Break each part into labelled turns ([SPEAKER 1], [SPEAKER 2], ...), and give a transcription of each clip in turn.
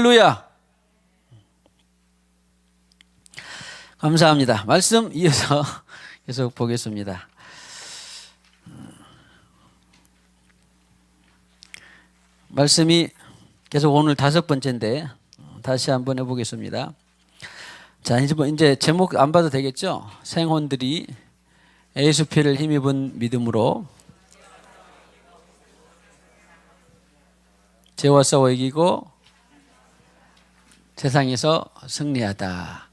[SPEAKER 1] 할렐루야. 감사합니다. 말씀 이어서 계속 보겠습니다. 말씀이 계속 오늘 5번째인데 다시 한번 해보겠습니다. 자, 이제 제목 안 봐도 되겠죠? 생혼들이 예수 피를 힘입은 믿음으로 죄와 싸워 이기고 세상에서 승리하다.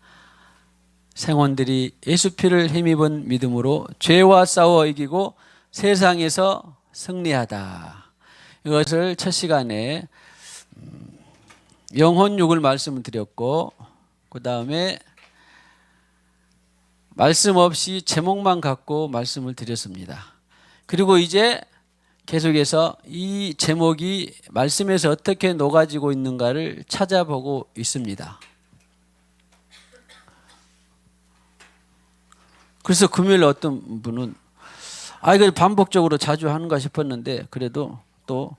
[SPEAKER 1] 생혼들이 예수 피를 힘입은 믿음으로 죄와 싸워 이기고 세상에서 승리하다. 이것을 첫 시간에 영혼육을 말씀을 드렸고, 그 다음에 말씀 없이 제목만 갖고 말씀을 드렸습니다. 그리고 이제 계속해서 이 제목이 말씀에서 어떻게 녹아지고 있는가를 찾아보고 있습니다. 그래서 금요일 어떤 분은 이걸 반복적으로 자주 하는가 싶었는데, 그래도 또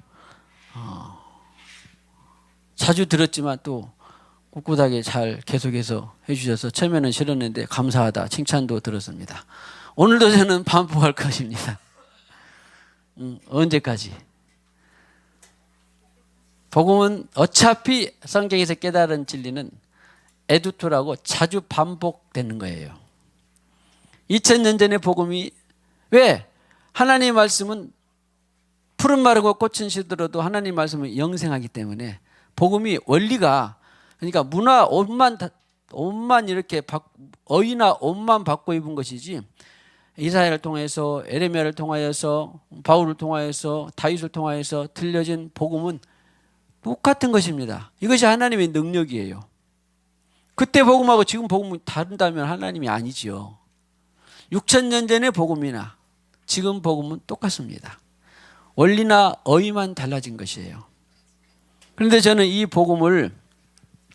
[SPEAKER 1] 자주 들었지만 또 꿋꿋하게 잘 계속해서 해주셔서 처음에는 싫었는데 감사하다 칭찬도 들었습니다. 오늘도 저는 반복할 것입니다. 언제까지? 복음은 어차피 성경에서 깨달은 진리는 에두토라고 자주 반복되는 거예요. 2000년 전의 복음이 왜? 하나님의 말씀은 푸른 마르고 꽃은 시들어도 하나님 말씀은 영생하기 때문에 복음이 원리가, 그러니까 문화 옷만 이렇게 어이나 옷만 바꿔 입은 것이지, 이사야를 통해서 에레미야를 통하여서 바울을 통하여서 다윗을 통하여서 들려진 복음은 똑같은 것입니다. 이것이 하나님의 능력이에요. 그때 복음하고 지금 복음이 다른다면 하나님이 아니지요. 6000년 전의 복음이나 지금 복음은 똑같습니다. 원리나 어휘만 달라진 것이에요. 그런데 저는 이 복음을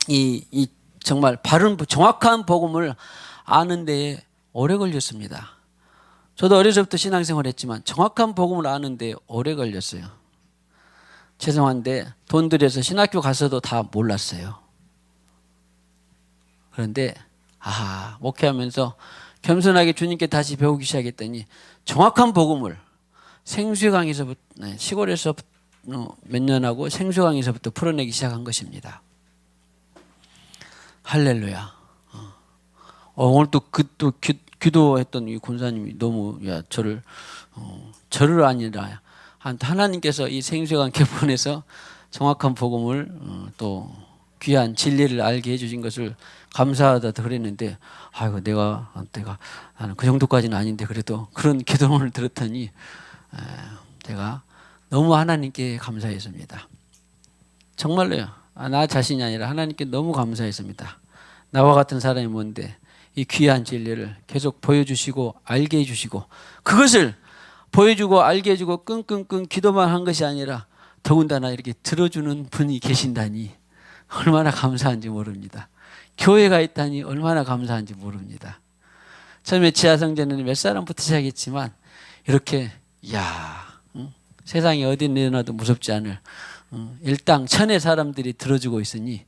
[SPEAKER 1] 이 정말 바른 정확한 복음을 아는 데에 오래 걸렸습니다. 저도 어려서부터 신앙생활을 했지만 정확한 복음을 아는 데에 오래 걸렸어요. 죄송한데 돈 들여서 신학교 가서도 다 몰랐어요. 그런데 목회하면서 겸손하게 주님께 다시 배우기 시작했더니 정확한 복음을 생수강에서부터, 시골에서 몇 년하고 생수강에서부터 풀어내기 시작한 것입니다. 할렐루야. 오늘 또 기도했던 이 권사님이 너무 저를 아니라 하나님께서 이 생수강 개폰에서 정확한 복음을 또 귀한 진리를 알게 해주신 것을 감사하다 그랬는데, 나는 그 정도까지는 아닌데 그래도 그런 기도문을 들었더니 제가 너무 하나님께 감사했습니다. 정말로요. 나 자신이 아니라 하나님께 너무 감사했습니다. 나와 같은 사람이 뭔데 이 귀한 진리를 계속 보여주시고 알게 해주시고, 그것을 보여주고 알게 해주고 끙끙끙 기도만 한 것이 아니라 더군다나 이렇게 들어주는 분이 계신다니 얼마나 감사한지 모릅니다. 교회가 있다니 얼마나 감사한지 모릅니다. 처음에 지하성전에는 몇 사람부터 시작했지만 이렇게 세상에 어디 내놔도 무섭지 않을 일당 천의 사람들이 들어주고 있으니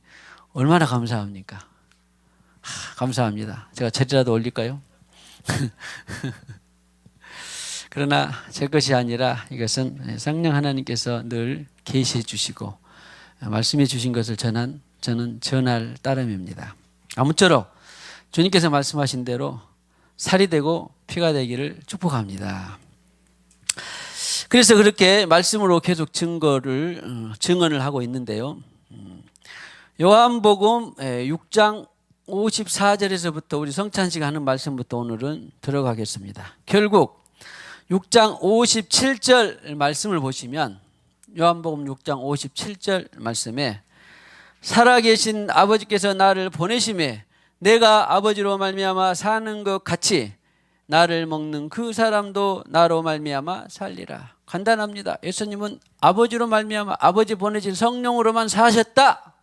[SPEAKER 1] 얼마나 감사합니까? 감사합니다. 제가 절이라도 올릴까요? 그러나 제 것이 아니라 이것은 성령 하나님께서 늘 계시해 주시고 말씀해 주신 것을 저는 전할 따름입니다. 아무쪼록 주님께서 말씀하신 대로 살이 되고 피가 되기를 축복합니다. 그래서 그렇게 말씀으로 계속 증언을 하고 있는데요. 요한복음 6장 54절에서부터 우리 성찬식 하는 말씀부터 오늘은 들어가겠습니다. 결국 6장 57절 말씀을 보시면, 요한복음 6장 57절 말씀에 살아계신 아버지께서 나를 보내심에 내가 아버지로 말미암아 사는 것 같이 나를 먹는 그 사람도 나로 말미암아 살리라. 간단합니다. 예수님은 아버지로 말미암아 아버지 보내신 성령으로만 사셨다.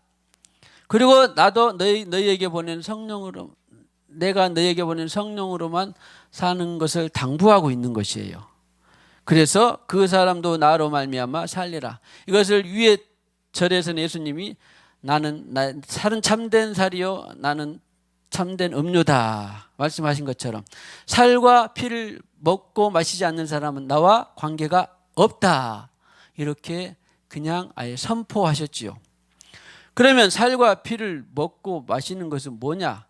[SPEAKER 1] 그리고 나도 너희에게 보낸 성령으로, 내가 너희에게 보낸 성령으로만 사는 것을 당부하고 있는 것이에요. 그래서 그 사람도 나로 말미암아 살리라. 이것을 위에 절에서는 예수님이 살은 참된 살이요 나는 참된 음료다 말씀하신 것처럼 살과 피를 먹고 마시지 않는 사람은 나와 관계가 없다 이렇게 그냥 아예 선포하셨지요. 그러면 살과 피를 먹고 마시는 것은 뭐냐?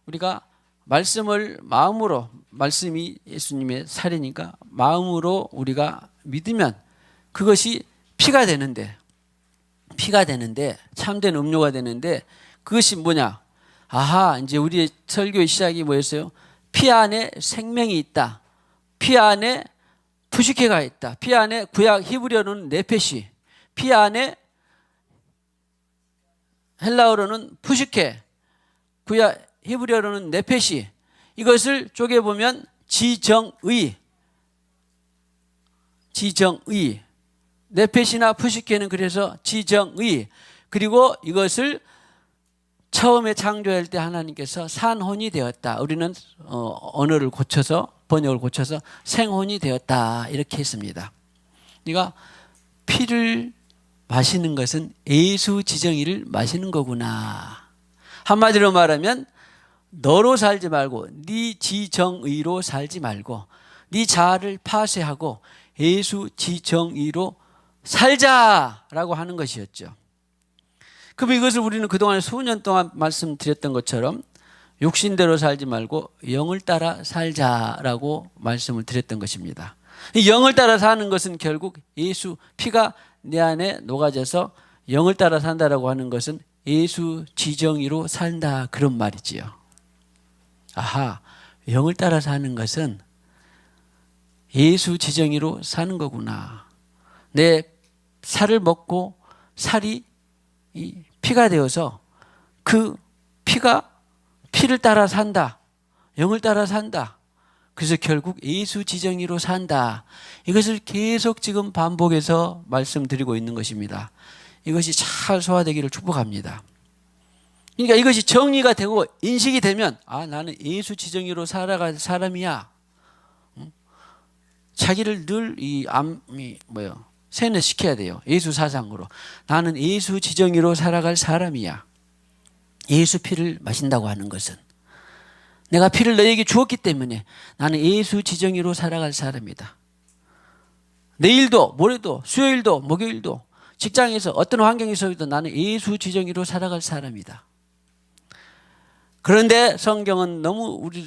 [SPEAKER 1] 우리가 말씀을 마음으로, 말씀이 예수님의 살이니까 마음으로 우리가 믿으면 그것이 피가 되는데 참된 음료가 되는데 그것이 뭐냐? 아하, 이제 우리의 설교의 시작이 뭐였어요? 피 안에 생명이 있다. 피 안에 푸시케가 있다. 피 안에 구약 히브리어로는 네페시, 피 안에 헬라어로는 푸시케, 구약 히브리어로는 네페시. 이것을 쪼개보면 지정의. 네페시나 푸시케는 그래서 지정의. 그리고 이것을 처음에 창조할 때 하나님께서 산혼이 되었다. 우리는 언어를 고쳐서 번역을 고쳐서 생혼이 되었다 이렇게 했습니다. 그러니까 피를 마시는 것은 예수 지정의를 마시는 거구나. 한마디로 말하면 너로 살지 말고 네 지정의로 살지 말고 네 자아를 파쇄하고 예수 지정의로 살자라고 하는 것이었죠. 그럼 이것을 우리는 그동안 수년 동안 말씀드렸던 것처럼 육신대로 살지 말고 영을 따라 살자라고 말씀을 드렸던 것입니다. 이 영을 따라 사는 것은 결국 예수 피가 내 안에 녹아져서 영을 따라 산다라고 하는 것은 예수 지정의로 산다 그런 말이지요. 아하, 영을 따라 사는 것은 예수 지정의로 사는 거구나. 내 살을 먹고 살이 이 피가 되어서 그 피가 피를 따라 산다. 영을 따라 산다. 그래서 결국 예수 지정의로 산다. 이것을 계속 지금 반복해서 말씀드리고 있는 것입니다. 이것이 잘 소화되기를 축복합니다. 그러니까 이것이 정리가 되고 인식이 되면 아 나는 예수 지정의로 살아갈 사람이야. 자기를 늘 세뇌시켜야 돼요. 예수 사상으로. 나는 예수 지정의로 살아갈 사람이야. 예수 피를 마신다고 하는 것은 내가 피를 너에게 주었기 때문에 나는 예수 지정의로 살아갈 사람이다. 내일도 모레도 수요일도 목요일도 직장에서 어떤 환경에서도 나는 예수 지정의로 살아갈 사람이다. 그런데 성경은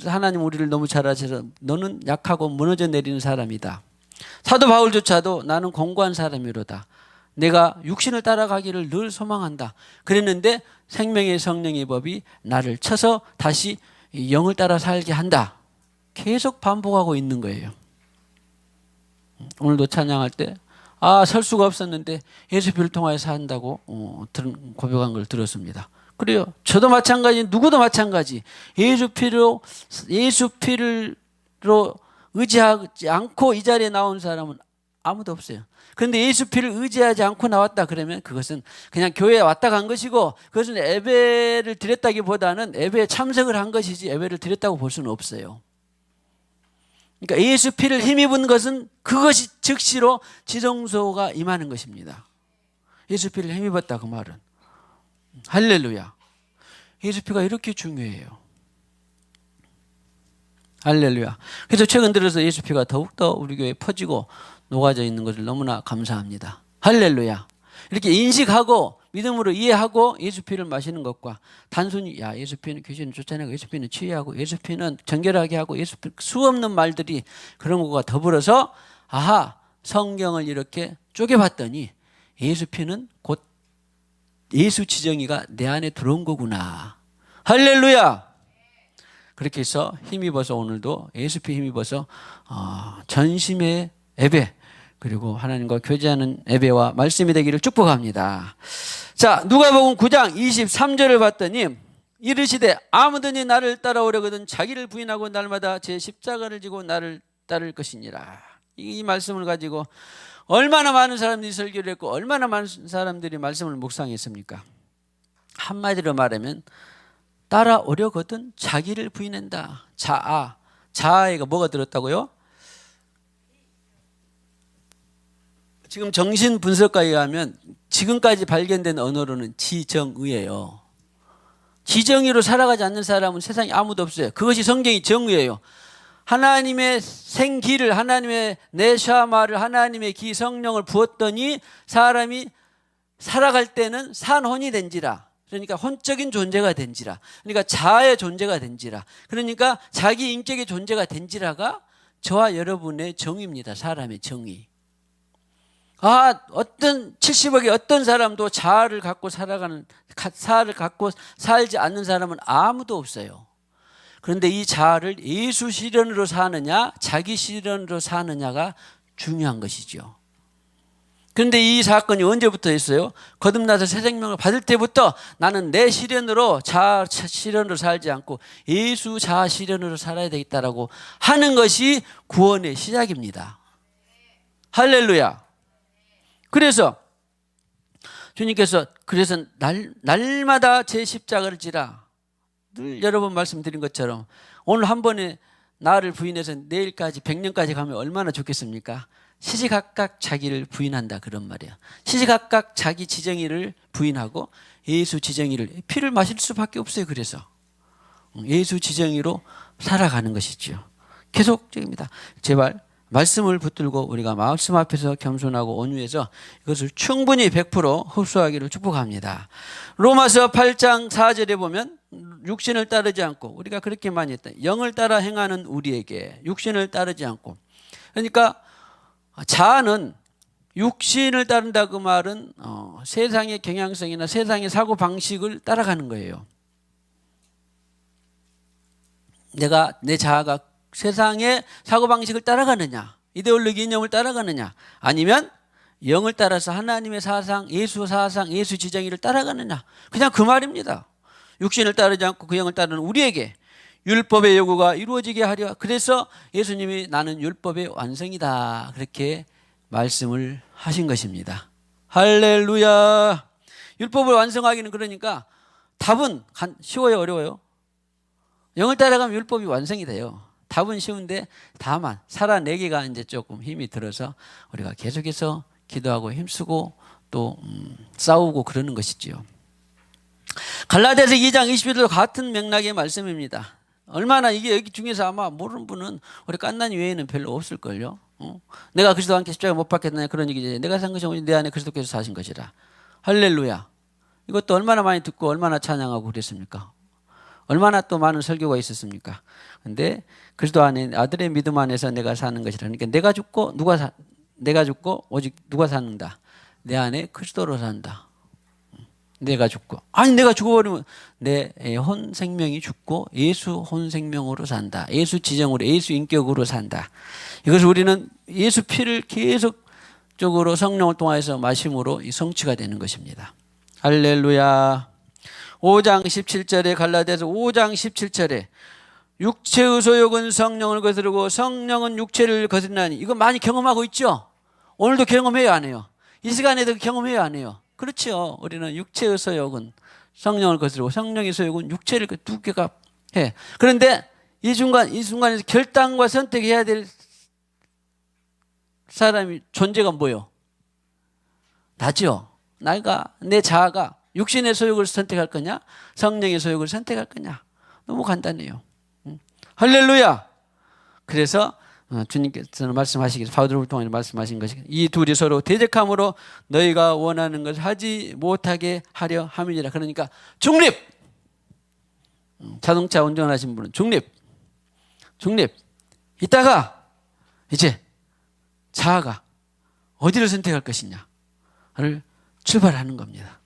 [SPEAKER 1] 하나님 우리를 너무 잘 아셔서 너는 약하고 무너져 내리는 사람이다. 사도 바울조차도 나는 공고한 사람이로다. 내가 육신을 따라가기를 늘 소망한다. 그랬는데 생명의 성령의 법이 나를 쳐서 다시 영을 따라 살게 한다. 계속 반복하고 있는 거예요. 오늘도 찬양할 때 설 수가 없었는데 예수 피를 통하여 산다고 고백한 걸 들었습니다. 그래요. 저도 마찬가지, 누구도 마찬가지. 예수 피로 의지하지 않고 이 자리에 나온 사람은 아무도 없어요. 그런데 예수 피를 의지하지 않고 나왔다 그러면 그것은 그냥 교회에 왔다 간 것이고 그것은 예배를 드렸다기보다는 예배에 참석을 한 것이지 예배를 드렸다고 볼 수는 없어요. 그러니까 예수 피를 힘입은 것은 그것이 즉시로 지성소가 임하는 것입니다. 예수 피를 힘입었다 그 말은. 할렐루야. 예수 피가 이렇게 중요해요. 할렐루야. 그래서 최근 들어서 예수 피가 더욱더 우리 교회에 퍼지고 녹아져 있는 것을 너무나 감사합니다. 할렐루야. 이렇게 인식하고 믿음으로 이해하고 예수 피를 마시는 것과 단순히 예수 피는 귀신을 쫓아내고 예수 피는 치유하고 예수 피는 정결하게 하고 예수 피 수없는 말들이 그런 것과 더불어서 성경을 이렇게 쪼개봤더니 예수 피는 곧 예수 지정의가 내 안에 들어온 거구나. 할렐루야. 그렇게 해서 힘입어서 오늘도 예수 피 힘입어서 전심의 예배 그리고 하나님과 교제하는 예배와 말씀이 되기를 축복합니다. 자, 누가복음 9장 23절을 봤더니 이르시되 아무든지 나를 따라오려거든 자기를 부인하고 날마다 제 십자가를 지고 나를 따를 것이니라. 이 말씀을 가지고 얼마나 많은 사람들이 설교를 했고 얼마나 많은 사람들이 말씀을 묵상했습니까? 한마디로 말하면 따라오려거든 자기를 부인한다. 자아가 뭐가 들었다고요? 지금 정신분석가에 의하면 지금까지 발견된 언어로는 지정의예요. 지정의로 살아가지 않는 사람은 세상에 아무도 없어요. 그것이 성경의 정의예요. 하나님의 생기를, 하나님의 네샤마를, 하나님의 기 성령을 부었더니 사람이 살아갈 때는 산혼이 된지라. 그러니까 혼적인 존재가 된지라. 그러니까 자아의 존재가 된지라. 그러니까 자기 인격의 존재가 된지라가 저와 여러분의 정의입니다. 사람의 정의. 어떤 70억의 어떤 사람도 자아를 갖고 자아를 갖고 살지 않는 사람은 아무도 없어요. 그런데 이 자아를 예수 실현으로 사느냐, 자기 실현으로 사느냐가 중요한 것이죠. 그런데 이 사건이 언제부터 있어요? 거듭나서 새 생명을 받을 때부터 나는 내 실현으로, 자아 실현으로 살지 않고 예수 자아 실현으로 살아야 되겠다라고 하는 것이 구원의 시작입니다. 할렐루야. 그래서 주님께서 날마다 제 십자가를 지라. 늘 여러 번 말씀드린 것처럼 오늘 한 번에 나를 부인해서 내일까지 100년까지 가면 얼마나 좋겠습니까? 시시각각 자기를 부인한다 그런 말이야. 시시각각 자기 지정의를 부인하고 예수 지정의를, 피를 마실 수밖에 없어요. 그래서 예수 지정의로 살아가는 것이죠. 계속적입니다. 제발 말씀을 붙들고 우리가 말씀 앞에서 겸손하고 온유해서 이것을 충분히 100% 흡수하기를 축복합니다. 로마서 8장 4절에 보면 육신을 따르지 않고, 우리가 그렇게 많이 했다. 영을 따라 행하는 우리에게 육신을 따르지 않고. 그러니까 자아는 육신을 따른다 그 말은 세상의 경향성이나 세상의 사고 방식을 따라가는 거예요. 내 자아가 세상의 사고방식을 따라가느냐, 이데올로기 이념을 따라가느냐, 아니면 영을 따라서 하나님의 사상, 예수 지정의를 따라가느냐, 그냥 그 말입니다. 육신을 따르지 않고 그 영을 따르는 우리에게 율법의 요구가 이루어지게 하려. 그래서 예수님이 나는 율법의 완성이다 그렇게 말씀을 하신 것입니다. 할렐루야. 율법을 완성하기는, 그러니까 답은 쉬워요, 어려워요? 영을 따라가면 율법이 완성이 돼요. 답은 쉬운데 다만 살아내기가 이제 조금 힘이 들어서 우리가 계속해서 기도하고 힘쓰고 또 싸우고 그러는 것이지요. 갈라디아서 2장 20절도 같은 맥락의 말씀입니다. 얼마나 이게 여기 중에서 아마 모르는 분은 우리 깐난이 외에는 별로 없을걸요. 내가 그리스도와 함께 십자가 못 박혔느냐 그런 얘기지. 내가 산 것이 오직 내 안에 그리스도께서 사신 것이라. 할렐루야. 이것도 얼마나 많이 듣고 얼마나 찬양하고 그랬습니까? 얼마나 또 많은 설교가 있었습니까? 근데 그리스도 안에 아들의 믿음 안에서 내가 사는 것이라. 그러니까 내가 죽고 오직 누가 사는다? 내 안에 그리스도로 산다. 내가 죽고, 내가 죽어버리면 내 혼 생명이 죽고 예수 혼 생명으로 산다. 예수 지정으로, 예수 인격으로 산다. 이것을 우리는 예수 피를 계속적으로 성령을 통해서 마심으로 이 성취가 되는 것입니다. 할렐루야. 5장 17절에 갈라디아서 5장 17절에 육체의 소욕은 성령을 거스르고 성령은 육체를 거스르나니, 이거 많이 경험하고 있죠? 오늘도 경험해요, 안 해요? 이 시간에도 경험해요, 안 해요? 그렇죠. 우리는 육체의 소욕은 성령을 거스르고 성령의 소욕은 육체를, 두 개가 해. 그런데 이 순간에서 결단과 선택해야 될 사람이, 존재가 뭐요? 나죠. 내 자아가 육신의 소욕을 선택할 거냐, 성령의 소욕을 선택할 거냐. 너무 간단해요. 할렐루야. 그래서 주님께서는 말씀하시기를, 바울을 통해 말씀하신 것이, 이 둘이 서로 대적함으로 너희가 원하는 것을 하지 못하게 하려 함이니라. 그러니까 중립. 자동차 운전하신 분은 중립. 이따가 이제 자아가 어디를 선택할 것이냐를 출발하는 겁니다.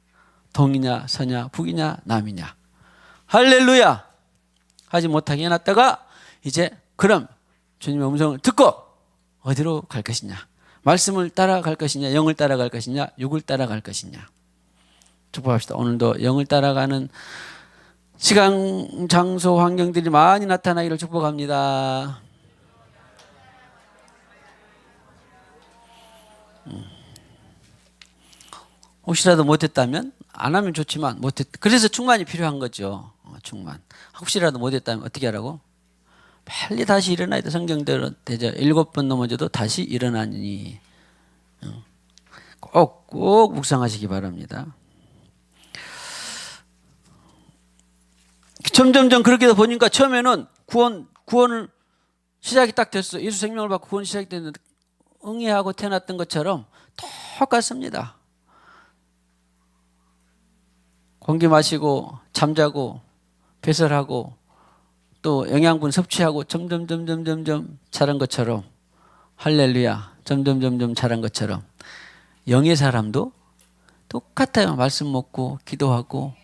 [SPEAKER 1] 동이냐 서냐 북이냐 남이냐. 할렐루야. 하지 못하게 해놨다가 이제 그럼 주님의 음성을 듣고 어디로 갈 것이냐, 말씀을 따라갈 것이냐, 영을 따라갈 것이냐, 육을 따라갈 것이냐. 축복합시다. 오늘도 영을 따라가는 시간, 장소, 환경들이 많이 나타나기를 축복합니다. 혹시라도 못했다면, 안 하면 좋지만 그래서 충만이 필요한 거죠. 충만. 혹시라도 못했다면 어떻게 하라고? 빨리 다시 일어나야 돼. 성경대로 되죠. 7번 넘어져도 다시 일어나니. 꼭 묵상하시기 바랍니다. 점점점 그렇게 보니까 처음에는 구원을 시작이 딱 됐어. 예수 생명을 받고 구원 시작이 됐는데 응애하고 태어났던 것처럼 똑같습니다. 공기 마시고 잠자고 배설하고 또 영양분 섭취하고 점점 자란 것처럼, 할렐루야, 점점 자란 것처럼 영의 사람도 똑같아요. 말씀 먹고 기도하고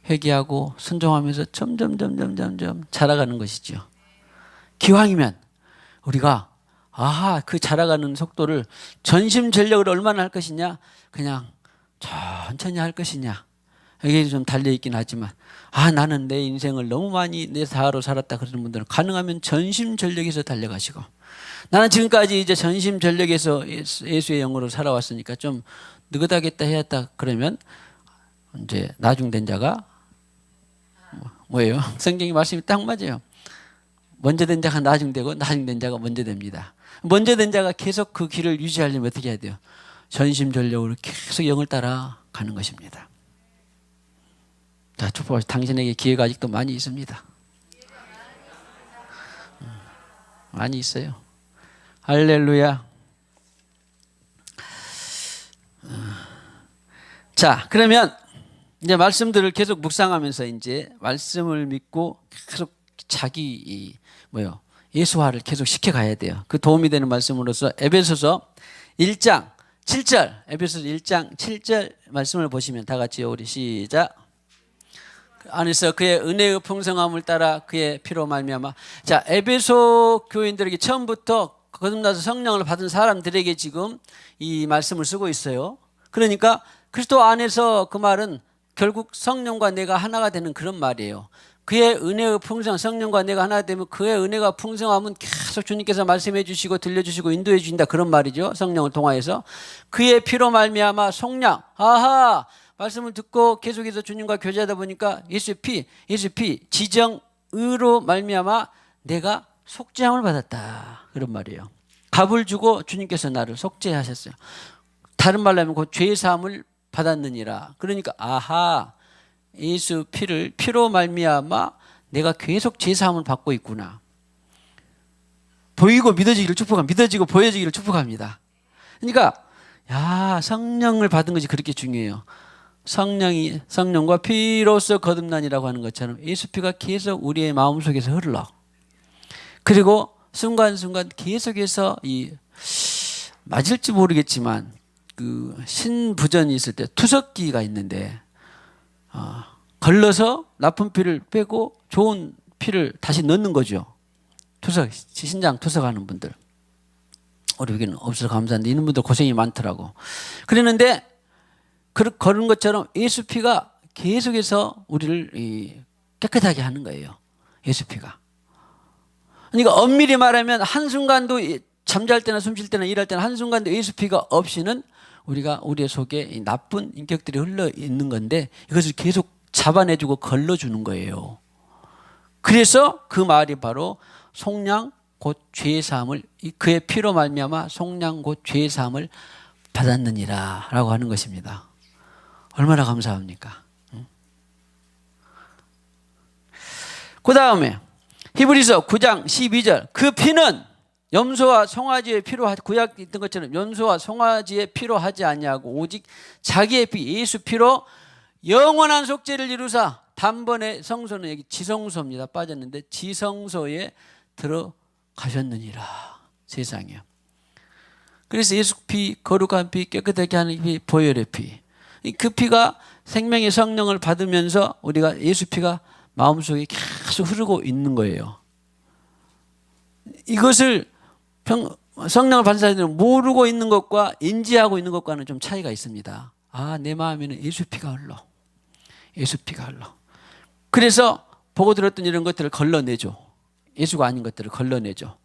[SPEAKER 1] 회개하고 순종하면서 점점 자라가는 것이죠. 기왕이면 우리가 그 자라가는 속도를 전심전력으로 얼마나 할 것이냐, 그냥 천천히 할 것이냐, 여기에 좀 달려있긴 하지만 나는 내 인생을 너무 많이 내 자아로 살았다 그러는 분들은 가능하면 전심전력에서 달려가시고, 나는 지금까지 이제 전심전력에서 예수의 영으로 살아왔으니까 좀 느긋하겠다 해야겠다 그러면 이제 나중된 자가 뭐예요? 성경이 말씀이 딱 맞아요. 먼저 된 자가 나중되고 나중된 자가 먼저 됩니다. 먼저 된 자가 계속 그 길을 유지하려면 어떻게 해야 돼요? 전심전력으로 계속 영을 따라 가는 것입니다. 자, 축복하시. 당신에게 기회가 아직도 많이 있습니다. 많이 있어요. 할렐루야. 자, 그러면 이제 말씀들을 계속 묵상하면서 이제 말씀을 믿고 계속 자기 예수화를 계속 시켜가야 돼요. 그 도움이 되는 말씀으로서 에베소서 1장 7절, 에베소서 1장 7절 말씀을 보시면 다 같이요, 우리 시작. 안에서 그의 은혜의 풍성함을 따라 그의 피로 말미암아. 자, 에베소 교인들에게 처음부터 거듭나서 성령을 받은 사람들에게 지금 이 말씀을 쓰고 있어요. 그러니까 그리스도 안에서 그 말은 결국 성령과 내가 하나가 되는 그런 말이에요. 그의 은혜의 풍성, 성령과 내가 하나 되면 그의 은혜가 풍성하면 계속 주님께서 말씀해 주시고 들려주시고 인도해 주신다 그런 말이죠. 성령을 통하여서 그의 피로 말미암아 속량. 말씀을 듣고 계속해서 주님과 교제하다 보니까 예수의 피 지정의로 말미암아 내가 속죄함을 받았다 그런 말이에요. 값을 주고 주님께서 나를 속죄하셨어요. 다른 말로 하면 그 죄사함을 받았느니라. 그러니까 예수 피로 말미암아 내가 계속 죄사함을 받고 있구나. 보이고 믿어지기를 축복합니다. 믿어지고 보여지기를 축복합니다. 그러니까 성령을 받은 것이 그렇게 중요해요. 성령과 피로써 거듭나니라고 하는 것처럼 예수 피가 계속 우리의 마음속에서 흘러. 그리고 순간순간 계속해서 맞을지 모르겠지만 그 신부전이 있을 때 투석기가 있는데 걸러서 나쁜 피를 빼고 좋은 피를 다시 넣는 거죠. 신장 투석하는 분들. 우리 여기는 없어서 감사한데 이런 분들 고생이 많더라고. 그랬는데 그런 것처럼 예수 피가 계속해서 우리를 깨끗하게 하는 거예요. 예수 피가. 그러니까 엄밀히 말하면 한순간도 잠잘 때나 숨 쉴 때나 일할 때나 한순간도 예수 피가 없이는 우리의 속에 나쁜 인격들이 흘러 있는 건데 이것을 계속 잡아내주고 걸러주는 거예요. 그래서 그 말이 바로 속량 곧 죄사함을, 그의 피로 말미암아 속량 곧 죄사함을 받았느니라 라고 하는 것입니다. 얼마나 감사합니까? 그 다음에 히브리서 9장 12절 그 피는 염소와 송아지의 피로 구약 있던 것처럼 염소와 송아지의 피로 하지 아니하고 오직 자기의 피 예수 피로 영원한 속죄를 이루사 단번에 성소는 여기 지성소입니다. 빠졌는데 지성소에 들어가셨느니라. 세상에. 그래서 예수 피, 거룩한 피, 깨끗하게 하는 피, 보혈의 피. 그 피가 생명의 성령을 받으면서 우리가 예수 피가 마음속에 계속 흐르고 있는 거예요. 이것을 성령을 받은 사람들은 모르고 있는 것과 인지하고 있는 것과는 좀 차이가 있습니다. 내 마음에는 예수 피가 흘러. 예수 피가 흘러. 그래서 보고 들었던 이런 것들을 걸러내죠. 예수가 아닌 것들을 걸러내죠.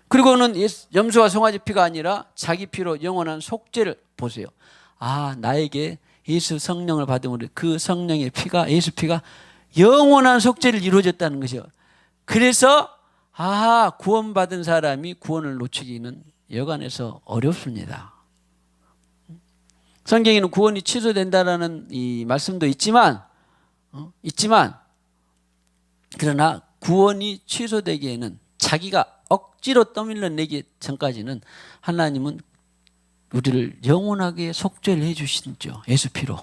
[SPEAKER 1] 그리고는 염소와 송아지 피가 아니라 자기 피로 영원한 속죄를 보세요. 나에게 예수 성령을 받음으로 그 성령의 피가 예수 피가 영원한 속죄를 이루어졌다는 것이요. 그래서 구원받은 사람이 구원을 놓치기는 여간해서 어렵습니다. 성경에는 구원이 취소된다라는 이 말씀도 있지만 그러나 구원이 취소되기에는 자기가 억지로 떠밀러내기 전까지는 하나님은 우리를 영원하게 속죄를 해 주신죠. 예수 피로.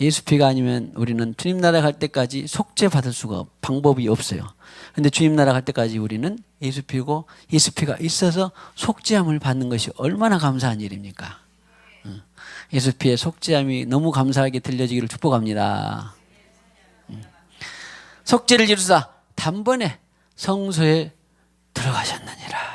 [SPEAKER 1] 예수 피가 아니면 우리는 주님 나라 갈 때까지 속죄 받을 수가 방법이 없어요. 근데 주님 나라 갈 때까지 우리는 예수 피고 예수 피가 있어서 속죄함을 받는 것이 얼마나 감사한 일입니까? 예수 피의 속죄함이 너무 감사하게 들려지기를 축복합니다. 속죄를 이루사 단번에 성소에 들어가셨느니라.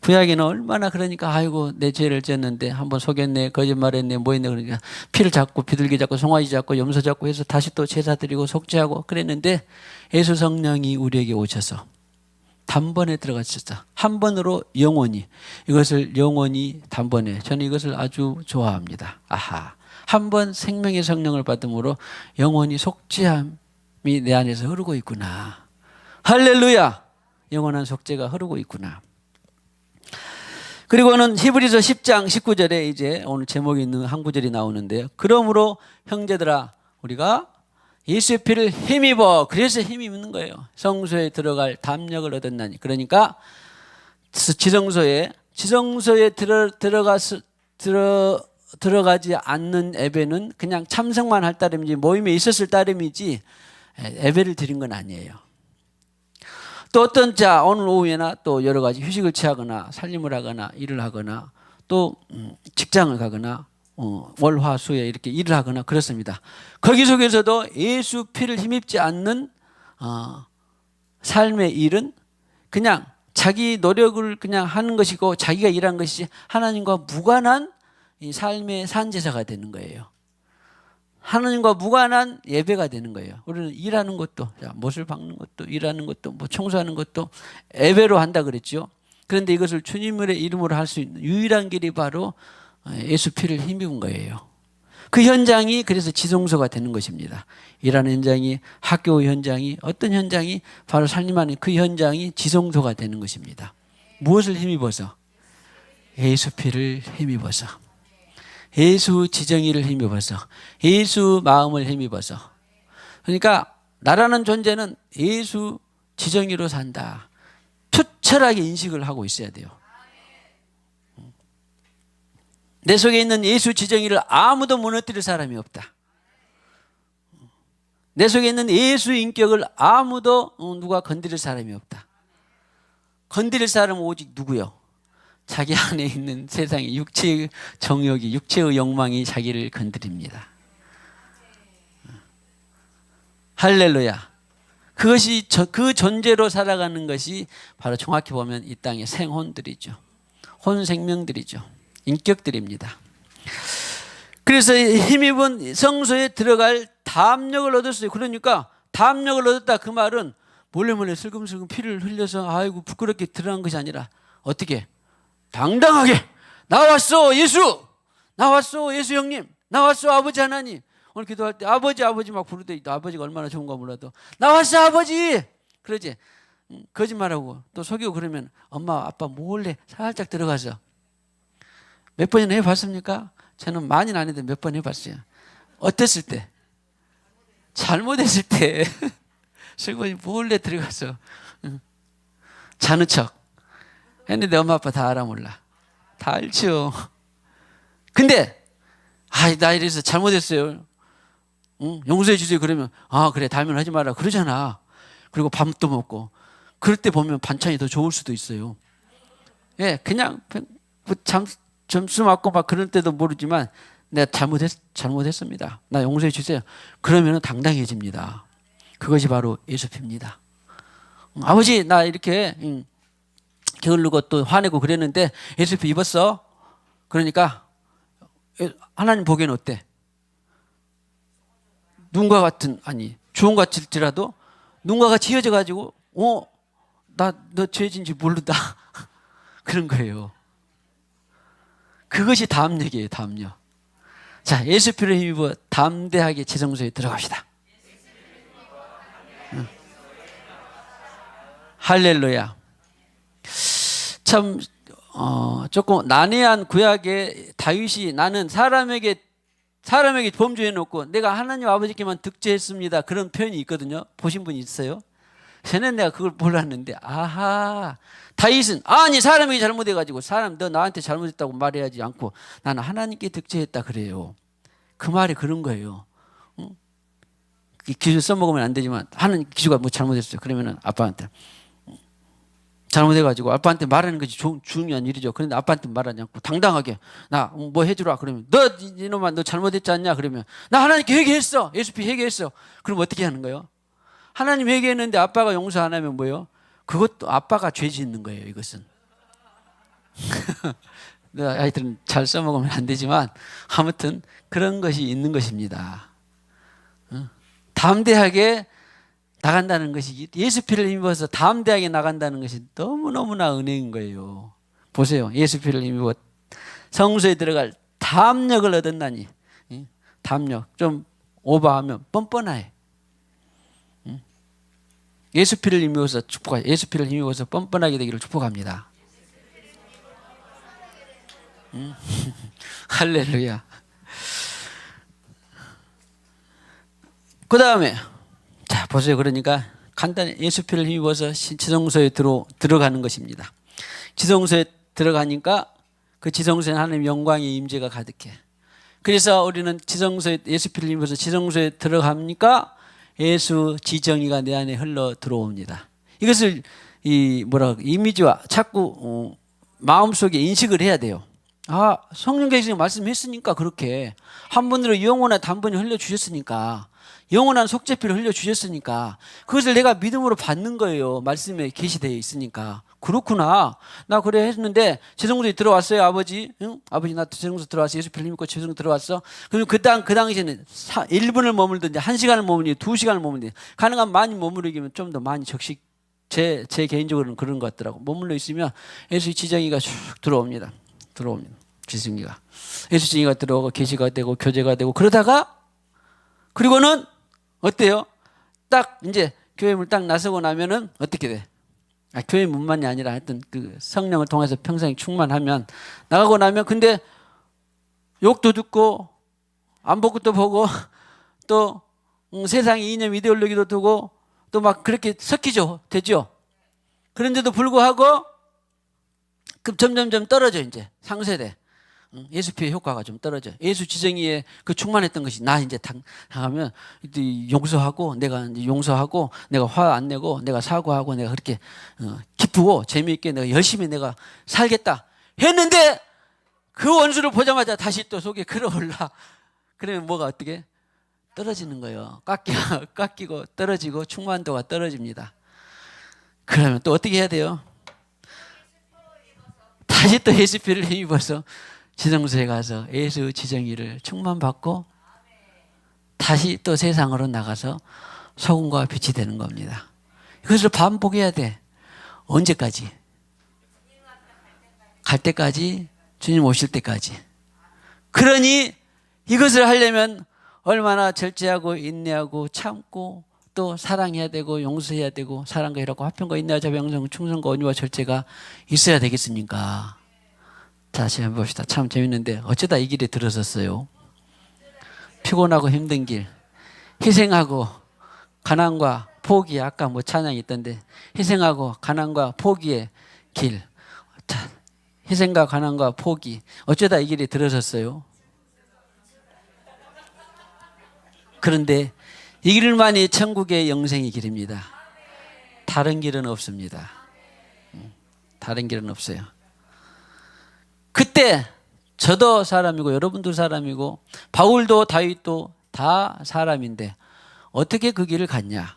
[SPEAKER 1] 구약에는 얼마나 그러니까 아이고 내 죄를 졌는데 한번 속였네, 거짓말했네, 뭐했네, 그러니까 피를 잡고 비둘기 잡고 송아지 잡고 염소 잡고 해서 다시 또 제사 드리고 속죄하고 그랬는데 예수 성령이 우리에게 오셔서 단번에 들어가셨다. 한 번으로 영원히, 이것을 영원히 단번에, 저는 이것을 아주 좋아합니다. 아하, 한 번 생명의 성령을 받음으로 영원히 속죄함이 내 안에서 흐르고 있구나. 할렐루야. 영원한 속죄가 흐르고 있구나. 그리고는 히브리서 10장 19절에 이제 오늘 제목이 있는 한 구절이 나오는데요. 그러므로 형제들아 우리가 예수의 피를 힘입어, 그래서 힘입는 거예요. 성소에 들어갈 담력을 얻었나니. 그러니까 지성소에 들어가지 않는 예배는 그냥 참석만 할 따름이지 모임에 있었을 따름이지 예배를 드린 건 아니에요. 또 어떤 자 오늘 오후에나 또 여러 가지 휴식을 취하거나 살림을 하거나 일을 하거나 또 직장을 가거나 월화수에 이렇게 일을 하거나 그렇습니다. 거기 속에서도 예수 피를 힘입지 않는 삶의 일은 그냥 자기 노력을 그냥 하는 것이고 자기가 일한 것이 하나님과 무관한 이 삶의 산제사가 되는 거예요. 하나님과 무관한 예배가 되는 거예요. 우리는 일하는 것도, 못을 박는 것도, 일하는 것도, 뭐 청소하는 것도 예배로 한다 그랬죠. 그런데 이것을 주님의 이름으로 할 수 있는 유일한 길이 바로 예수 피를 힘입은 거예요. 그 현장이 그래서 지성소가 되는 것입니다. 일하는 현장이, 학교 현장이, 어떤 현장이 바로 살림하는 그 현장이 지성소가 되는 것입니다. 무엇을 힘입어서? 예수 피를 힘입어서. 예수 지정의를 힘입어서, 예수 마음을 힘입어서. 그러니까 나라는 존재는 예수 지정의로 산다. 투철하게 인식을 하고 있어야 돼요. 내 속에 있는 예수 지정의를 아무도 무너뜨릴 사람이 없다. 내 속에 있는 예수 인격을 아무도 누가 건드릴 사람이 없다. 건드릴 사람은 오직 누구요? 자기 안에 있는 세상의 육체의 정욕이, 육체의 욕망이 자기를 건드립니다. 할렐루야. 그것이 그 존재로 살아가는 것이 바로 정확히 보면 이 땅의 생혼들이죠. 혼생명들이죠. 인격들입니다. 그래서 힘입은 성소에 들어갈 담력을 얻었어요. 그러니까 담력을 얻었다 그 말은 몰래 슬금슬금 피를 흘려서 아이고 부끄럽게 드러난 것이 아니라 어떻게? 당당하게 나왔어 예수, 나왔어 예수 형님, 나왔어 아버지 하나님. 오늘 기도할 때 아버지 막 부르대. 아버지가 얼마나 좋은가 몰라도 나왔어 아버지 그러지. 거짓말하고 또 속이고 그러면 엄마 아빠 몰래 살짝 들어가서 몇 번이나 해봤습니까? 저는 많이는 아닌데 몇 번 해봤어요. 어땠을 때? 잘못했을 때 슬그머니 몰래 들어가서 자는 척 했는데 엄마 아빠 다 알아 몰라. 다 알죠. 근데 나 이래서 잘못했어요. 용서해 주세요. 그러면 그래 다음에는 하지 마라 그러잖아. 그리고 밥도 먹고 그럴 때 보면 반찬이 더 좋을 수도 있어요. 예, 그냥 점수 맞고 막 그럴 때도 모르지만 내가 잘못했습니다. 나 용서해 주세요. 그러면 당당해집니다. 그것이 바로 예수피입니다. 아버지 나 이렇게 게으르고 또 화내고 그랬는데 예수피 입었어. 그러니까 하나님 보기에는 어때? 눈과 같은 좋은 것 같을지라도 눈과 같이 휘어져 가지고 나 너 죄진지 모르다 그런 거예요. 그것이 담력이에요. 담력. 자, 예수피를 힘입어 담대하게 지성소에 들어갑시다. 할렐루야. 참 조금 난해한 구약에 다윗이 나는 사람에게 범죄해 놓고 내가 하나님 아버지께만 득죄했습니다. 그런 표현이 있거든요. 보신 분 있어요? 전에 내가 그걸 몰랐는데 아하, 다윗은 아니 사람에게 잘못해가지고 너 나한테 잘못했다고 말해야지 않고 나는 하나님께 득죄했다 그래요. 그 말이 그런 거예요. 기술 써먹으면 안 되지만 하는 기수가 뭐 잘못했어요. 그러면은 아빠한테 잘못해가지고 아빠한테 말하는 것이 중요한 일이죠. 그런데 아빠한테 말하지 않고 당당하게 나 뭐 해주라 그러면 너 이놈아 너 잘못했지 않냐 그러면 나 하나님께 회개했어. 예수피 회개했어. 그럼 어떻게 하는 거예요? 하나님 회개했는데 아빠가 용서 안 하면 뭐예요? 그것도 아빠가 죄 짓는 거예요. 이것은 하여튼 잘 써먹으면 안 되지만 아무튼 그런 것이 있는 것입니다. 담대하게 나간다는 것이 예수 피를 힘입어서 담대하게 나간다는 것이 너무너무나 은혜인 거예요. 보세요. 예수 피를 힘입어 성소에 들어갈 담력을 얻었나니 담력 좀 오버하면 뻔뻔해. 예수 피를 힘입어서 축복하 예수 피를 힘입어서 뻔뻔하게 되기를 축복합니다. 할렐루야. 그 다음에 자 보세요. 그러니까 간단히 예수 피를 힘입어서 지성소에 들어가는 것입니다. 지성소에 들어가니까 그 지성소에 하나님의 영광의 임재가 가득해. 그래서 우리는 지성소에 예수 피를 힘입어서 지성소에 들어갑니까? 예수 지정의가 내 안에 흘러 들어옵니다. 이것을 이미지와 자꾸 마음속에 인식을 해야 돼요. 아, 성령께서 말씀했으니까 그렇게 한 분으로 영원한 단번에 흘려주셨으니까 영원한 속죄피를 흘려주셨으니까 그것을 내가 믿음으로 받는 거예요. 말씀에 계시되어 있으니까. 그렇구나. 나 그래 했는데 지성소에 들어왔어요. 아버지. 응? 아버지 나 지성소 들어왔어. 예수 피를 믿고 지성소 들어왔어. 그럼 그 당시에는 1분을 머물든지 1시간을 머물든지 2시간을 머물든지 가능한 많이 머무르기면 좀 더 많이 적식 제 개인적으로는 그런 것 같더라고. 머물러 있으면 예수 지정이가 쭉 들어옵니다. 지성이가. 예수 지정이가 들어오고 계시가 되고 교제가 되고 그러다가 그리고는 어때요? 딱 이제 교회문 딱 나서고 나면은 어떻게 돼? 교회 문만이 아니라 하여튼 그 성령을 통해서 평생 충만하면 나가고 나면 근데 욕도 듣고 안 볼 것도 보고 또 세상의 이념 이데올로기도 두고 또 막 그렇게 섞이죠. 되죠. 그런데도 불구하고 그 점점점 떨어져 이제 상쇄돼. 예수피의 효과가 좀 떨어져. 예수 지정의에 그 충만했던 것이 나 이제 당하면 용서하고 내가 화 안 내고 내가 사과하고 내가 그렇게 기쁘고 재미있게 내가 열심히 내가 살겠다 했는데 그 원수를 보자마자 다시 또 속에 끌어올라. 그러면 뭐가 어떻게 떨어지는 거예요. 깎이고 떨어지고 충만도가 떨어집니다. 그러면 또 어떻게 해야 돼요? 다시 또 예수피를 힘입어서 지성소에 가서 예수 지정의를 충만받고 다시 또 세상으로 나가서 소금과 빛이 되는 겁니다. 이것을 반복해야 돼. 언제까지? 갈 때까지, 주님 오실 때까지. 그러니 이것을 하려면 얼마나 절제하고 인내하고 참고 또 사랑해야 되고 용서해야 되고 사랑과 희락과 화평과 인내와 자비 영성 충성과 온유와 절제가 있어야 되겠습니까? 다시 한번 봅시다. 참 재밌는데 어쩌다 이 길에 들어섰어요. 피곤하고 힘든 길, 희생하고 가난과 포기. 아까 뭐 찬양이 있던데 희생하고 가난과 포기의 길. 자, 희생과 가난과 포기. 어쩌다 이 길에 들어섰어요. 그런데 이 길만이 천국의 영생의 길입니다. 다른 길은 없습니다. 다른 길은 없어요. 그때 저도 사람이고 여러분도 사람이고 바울도 다윗도 다 사람인데 어떻게 그 길을 갔냐?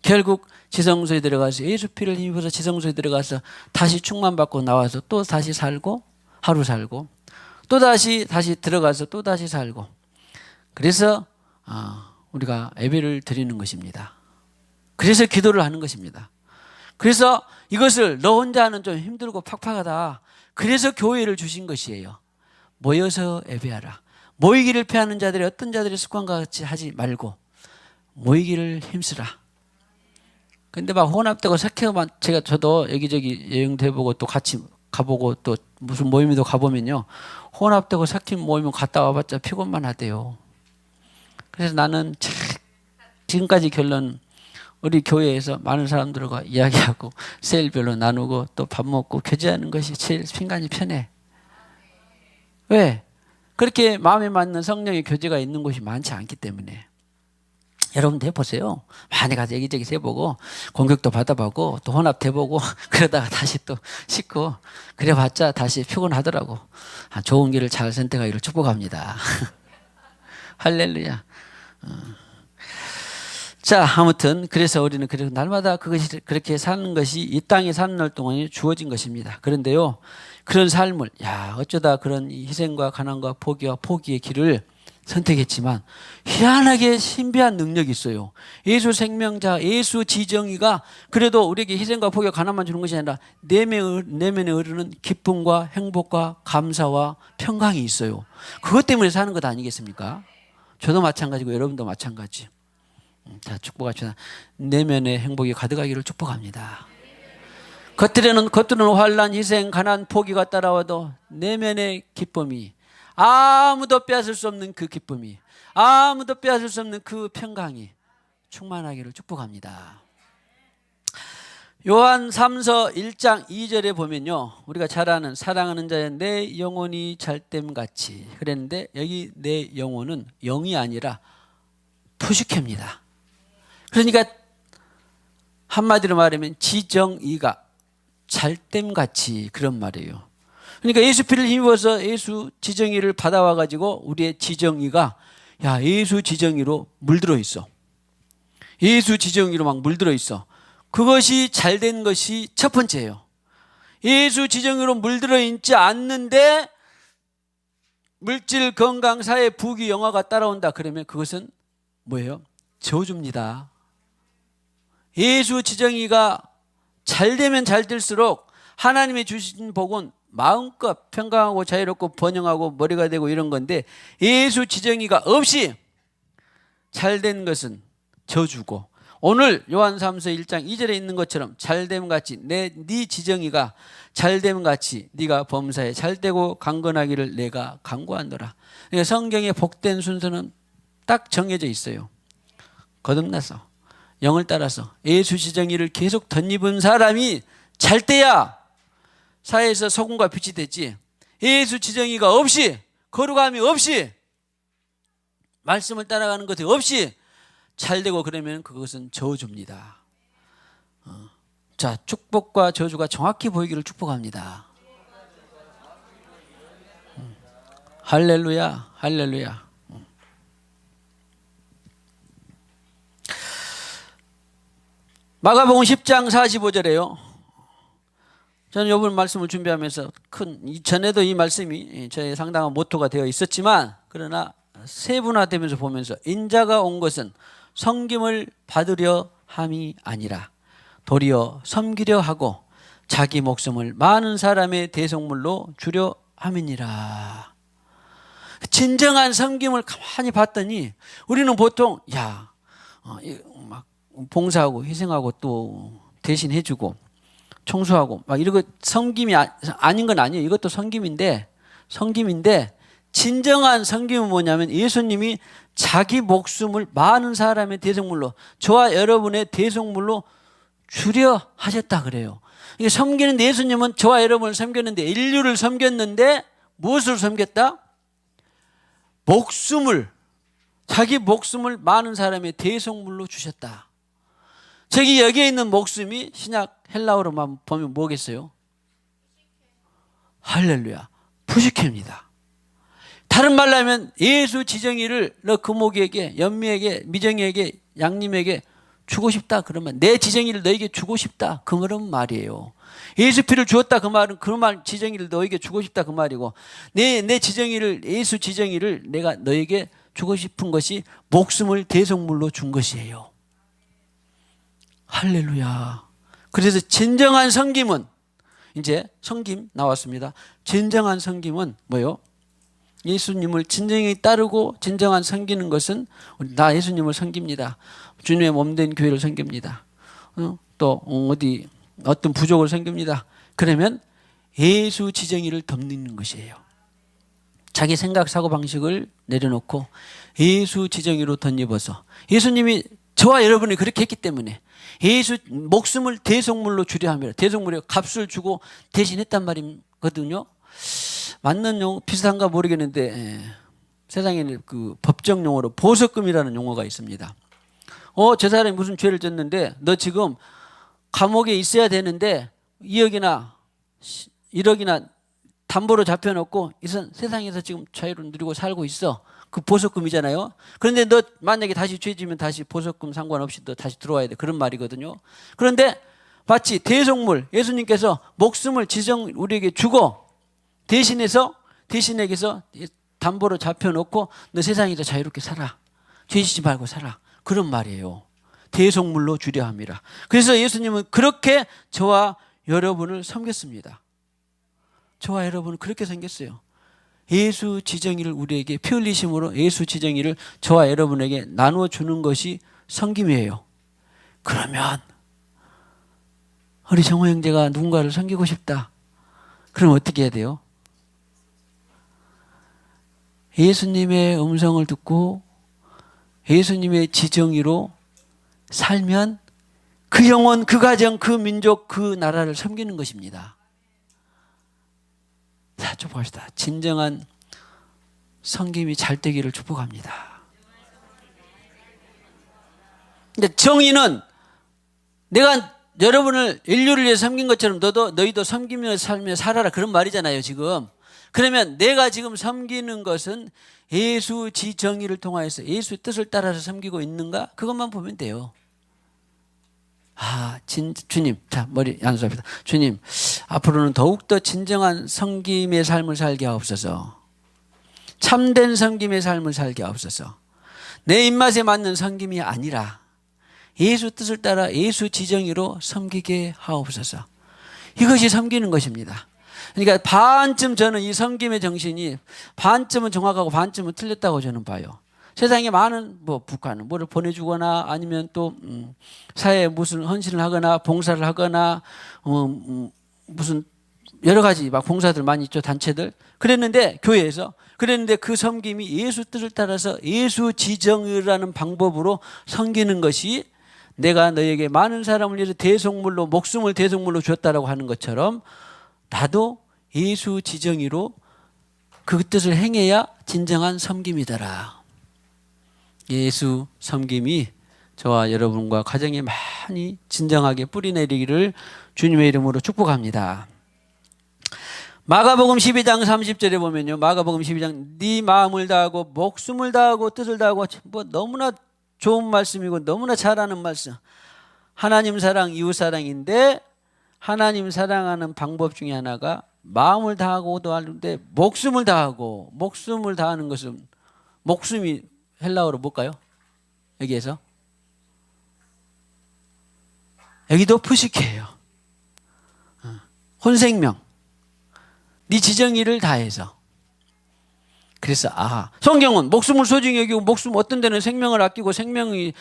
[SPEAKER 1] 결국 지성소에 들어가서 예수 피를 힘입어서 지성소에 들어가서 다시 충만받고 나와서 또 다시 살고 하루 살고 또 다시 들어가서 또 다시 살고 그래서 우리가 예배를 드리는 것입니다. 그래서 기도를 하는 것입니다. 그래서 이것을 너 혼자 하는 좀 힘들고 팍팍하다. 그래서 교회를 주신 것이에요. 모여서 예배하라. 모이기를 피하는 자들이 어떤 자들의 습관과 같이 하지 말고 모이기를 힘쓰라. 근데 막 혼합되고 삭혀만 저도 여기저기 여행도 해보고 또 같이 가보고 또 무슨 모임에도 가보면요. 혼합되고 섞인 모임은 갔다 와봤자 피곤만 하대요. 그래서 나는 지금까지 결론 우리 교회에서 많은 사람들과 이야기하고 세일별로 나누고 또 밥 먹고 교제하는 것이 제일 인간이 편해. 왜? 그렇게 마음에 맞는 성령의 교제가 있는 곳이 많지 않기 때문에. 여러분도 해보세요. 많이 가서 여기저기 해보고 공격도 받아보고 또 혼합돼보고 그러다가 다시 또 씻고 그래봤자 다시 피곤하더라고. 좋은 길을 잘 선택하기를 축복합니다. 할렐루야. 자, 아무튼 그래서 우리는 그래서 날마다 그것이 그렇게 사는 것이 이 땅에 사는 날 동안에 주어진 것입니다. 그런데요, 그런 삶을 어쩌다 그런 희생과 가난과 포기의 길을 선택했지만 희한하게 신비한 능력이 있어요. 예수 생명자, 예수 지정의가 그래도 우리에게 희생과 포기와 가난만 주는 것이 아니라 내면에 흐르는 기쁨과 행복과 감사와 평강이 있어요. 그것 때문에 사는 것 아니겠습니까? 저도 마찬가지고 여러분도 마찬가지. 자, 축복합시다. 내면의 행복이 가득하기를 축복합니다. 겉으로는 환난, 희생, 가난, 포기가 따라와도 내면의 기쁨이 아무도 빼앗을 수 없는 그 기쁨이 아무도 빼앗을 수 없는 그 평강이 충만하기를 축복합니다. 요한 3서 1장 2절에 보면요, 우리가 잘 아는 사랑하는 자여 내 영혼이 잘됨같이 그랬는데 여기 내 영혼은 영이 아니라 푸시케입니다. 그러니까 한마디로 말하면 지정의가 잘됨같이 그런 말이에요. 그러니까 예수 피를 힘입어서 예수 지정의를 받아와 가지고 우리의 지정의가 예수 지정의로 물들어 있어. 예수 지정의로 막 물들어 있어. 그것이 잘된 것이 첫 번째예요. 예수 지정의로 물들어 있지 않는데 물질, 건강, 사회, 부귀, 영화가 따라온다 그러면 그것은 뭐예요? 저주입니다. 예수 지정의가 잘 되면 잘 될수록 하나님이 주신 복은 마음껏 평강하고 자유롭고 번영하고 머리가 되고 이런 건데 예수 지정의가 없이 잘된 것은 저주고 오늘 요한 3서 1장 2절에 있는 것처럼 잘됨 같이 네 지정의가 잘됨 같이 네가 범사에 잘되고 강건하기를 내가 간구하노라. 그러니까 성경의 복된 순서는 딱 정해져 있어요. 거듭나서 영을 따라서 예수 지정의를 계속 덧입은 사람이 잘 때야 사회에서 소금과 빛이 됐지. 예수 지정의가 없이 거룩함이 없이 말씀을 따라가는 것이 없이 잘되고 그러면 그것은 저주입니다. 자, 축복과 저주가 정확히 보이기를 축복합니다. 할렐루야, 할렐루야. 마가복음 10장 45절에요. 저는 이번 말씀을 준비하면서 전에도 이 말씀이 저의 상당한 모토가 되어 있었지만 그러나 세분화되면서 보면서 인자가 온 것은 섬김을 받으려 함이 아니라 도리어 섬기려 하고 자기 목숨을 많은 사람의 대속물로 주려 함이니라. 진정한 섬김을 가만히 봤더니 우리는 보통 막 봉사하고 희생하고 또 대신 해주고 청소하고 막 이런 거 섬김이 아닌 건 아니에요. 이것도 섬김인데 진정한 섬김은 뭐냐면 예수님이 자기 목숨을 많은 사람의 대속물로 저와 여러분의 대속물로 주려 하셨다 그래요. 이게 섬기는 예수님은 저와 여러분을 섬겼는데 인류를 섬겼는데 무엇을 섬겼다? 자기 목숨을 많은 사람의 대속물로 주셨다. 저기 여기에 있는 목숨이 신약 헬라어로만 보면 뭐겠어요? 할렐루야, 푸시케입니다. 다른 말로 하면 예수 지정의를 너 금옥에게, 연미에게, 미정에게, 양님에게 주고 싶다 그러면 내 지정의를 너에게 주고 싶다 그런 말이에요. 예수 피를 주었다 그 말은 그 말 지정의를 너에게 주고 싶다 그 말이고 내 지정의를 예수 지정의를 내가 너에게 주고 싶은 것이 목숨을 대속물로 준 것이에요. 할렐루야. 그래서 진정한 섬김은 이제 섬김 나왔습니다. 진정한 섬김은 뭐요? 예수님을 진정히 따르고 진정한 섬기는 것은 나 예수님을 섬깁니다. 주님의 몸된 교회를 섬깁니다. 또 어떤 부족을 섬깁니다. 그러면 예수 지정의를 덮는 것이에요. 자기 생각 사고방식을 내려놓고 예수 지정의로 덧입어서 예수님이 저와 여러분이 그렇게 했기 때문에 예수 목숨을 대속물로 주려 함이라. 대속물에 값을 주고 대신했단 말이거든요. 맞는 용어 비슷한가 모르겠는데 세상에는 그 법정 용어로 보석금이라는 용어가 있습니다. 저 사람이 무슨 죄를 졌는데 너 지금 감옥에 있어야 되는데 2억이나 1억이나 담보로 잡혀놓고 세상에서 지금 자유를 누리고 살고 있어. 그 보석금이잖아요. 그런데 너 만약에 다시 죄지면 다시 보석금 상관없이 너 다시 들어와야 돼. 그런 말이거든요. 그런데 마치 대속물, 예수님께서 목숨을 우리에게 주고 대신해서 담보로 잡혀놓고 너 세상에서 자유롭게 살아. 죄지지 말고 살아. 그런 말이에요. 대속물로 주려 함이라. 그래서 예수님은 그렇게 저와 여러분을 섬겼습니다. 저와 여러분은 그렇게 섬겼어요. 예수 지정의를 우리에게 피 흘리심으로 예수 지정의를 저와 여러분에게 나누어 주는 것이 섬김이에요. 그러면 우리 정호 형제가 누군가를 섬기고 싶다. 그럼 어떻게 해야 돼요? 예수님의 음성을 듣고 예수님의 지정의로 살면 그 영혼, 그 가정, 그 민족, 그 나라를 섬기는 것입니다. 자, 축복합시다. 진정한 섬김이 잘 되기를 축복합니다. 근데 정의는 내가 여러분을 인류를 위해 섬긴 것처럼 너희도 섬기며 살며 살아라 그런 말이잖아요 지금. 그러면 내가 지금 섬기는 것은 예수 지정의를 통하여서 예수의 뜻을 따라서 섬기고 있는가? 그것만 보면 돼요. 주님, 자, 머리 양수합시다. 주님, 앞으로는 더욱더 진정한 섬김의 삶을 살게 하옵소서. 참된 섬김의 삶을 살게 하옵소서. 내 입맛에 맞는 섬김이 아니라 예수 뜻을 따라 예수 지정의로 섬기게 하옵소서. 이것이 섬기는 것입니다. 그러니까 반쯤 저는 이 섬김의 정신이 반쯤은 정확하고 반쯤은 틀렸다고 저는 봐요. 세상에 많은 북한은 뭐를 보내주거나 아니면 또 사회에 무슨 헌신을 하거나 봉사를 하거나 무슨 여러 가지 막 봉사들 많이 있죠. 단체들 그랬는데 교회에서 그랬는데 그 섬김이 예수 뜻을 따라서 예수 지정의라는 방법으로 섬기는 것이 내가 너에게 많은 사람을 위해서 대속물로 목숨을 대속물로 주었다라고 하는 것처럼 나도 예수 지정의로 그 뜻을 행해야 진정한 섬김이더라. 예수 섬김이 저와 여러분과 가정에 많이 진정하게 뿌리내리기를 주님의 이름으로 축복합니다. 마가복음 12장 30절에 보면요. 마가복음 12장 네 마음을 다하고 목숨을 다하고 뜻을 다하고 너무나 좋은 말씀이고 너무나 잘하는 말씀. 하나님 사랑, 이웃 사랑인데 하나님 사랑하는 방법 중에 하나가 마음을 다하고도 하는데 목숨을 다하는 것은 목숨이 헬라어로 뭘까요? 여기에서 여기도 푸시케예요. 혼생명. 네 지정의를 다해서. 그래서 성경은 목숨을 소중히 여기고 목숨 어떤 데는 생명을 아끼고 생명이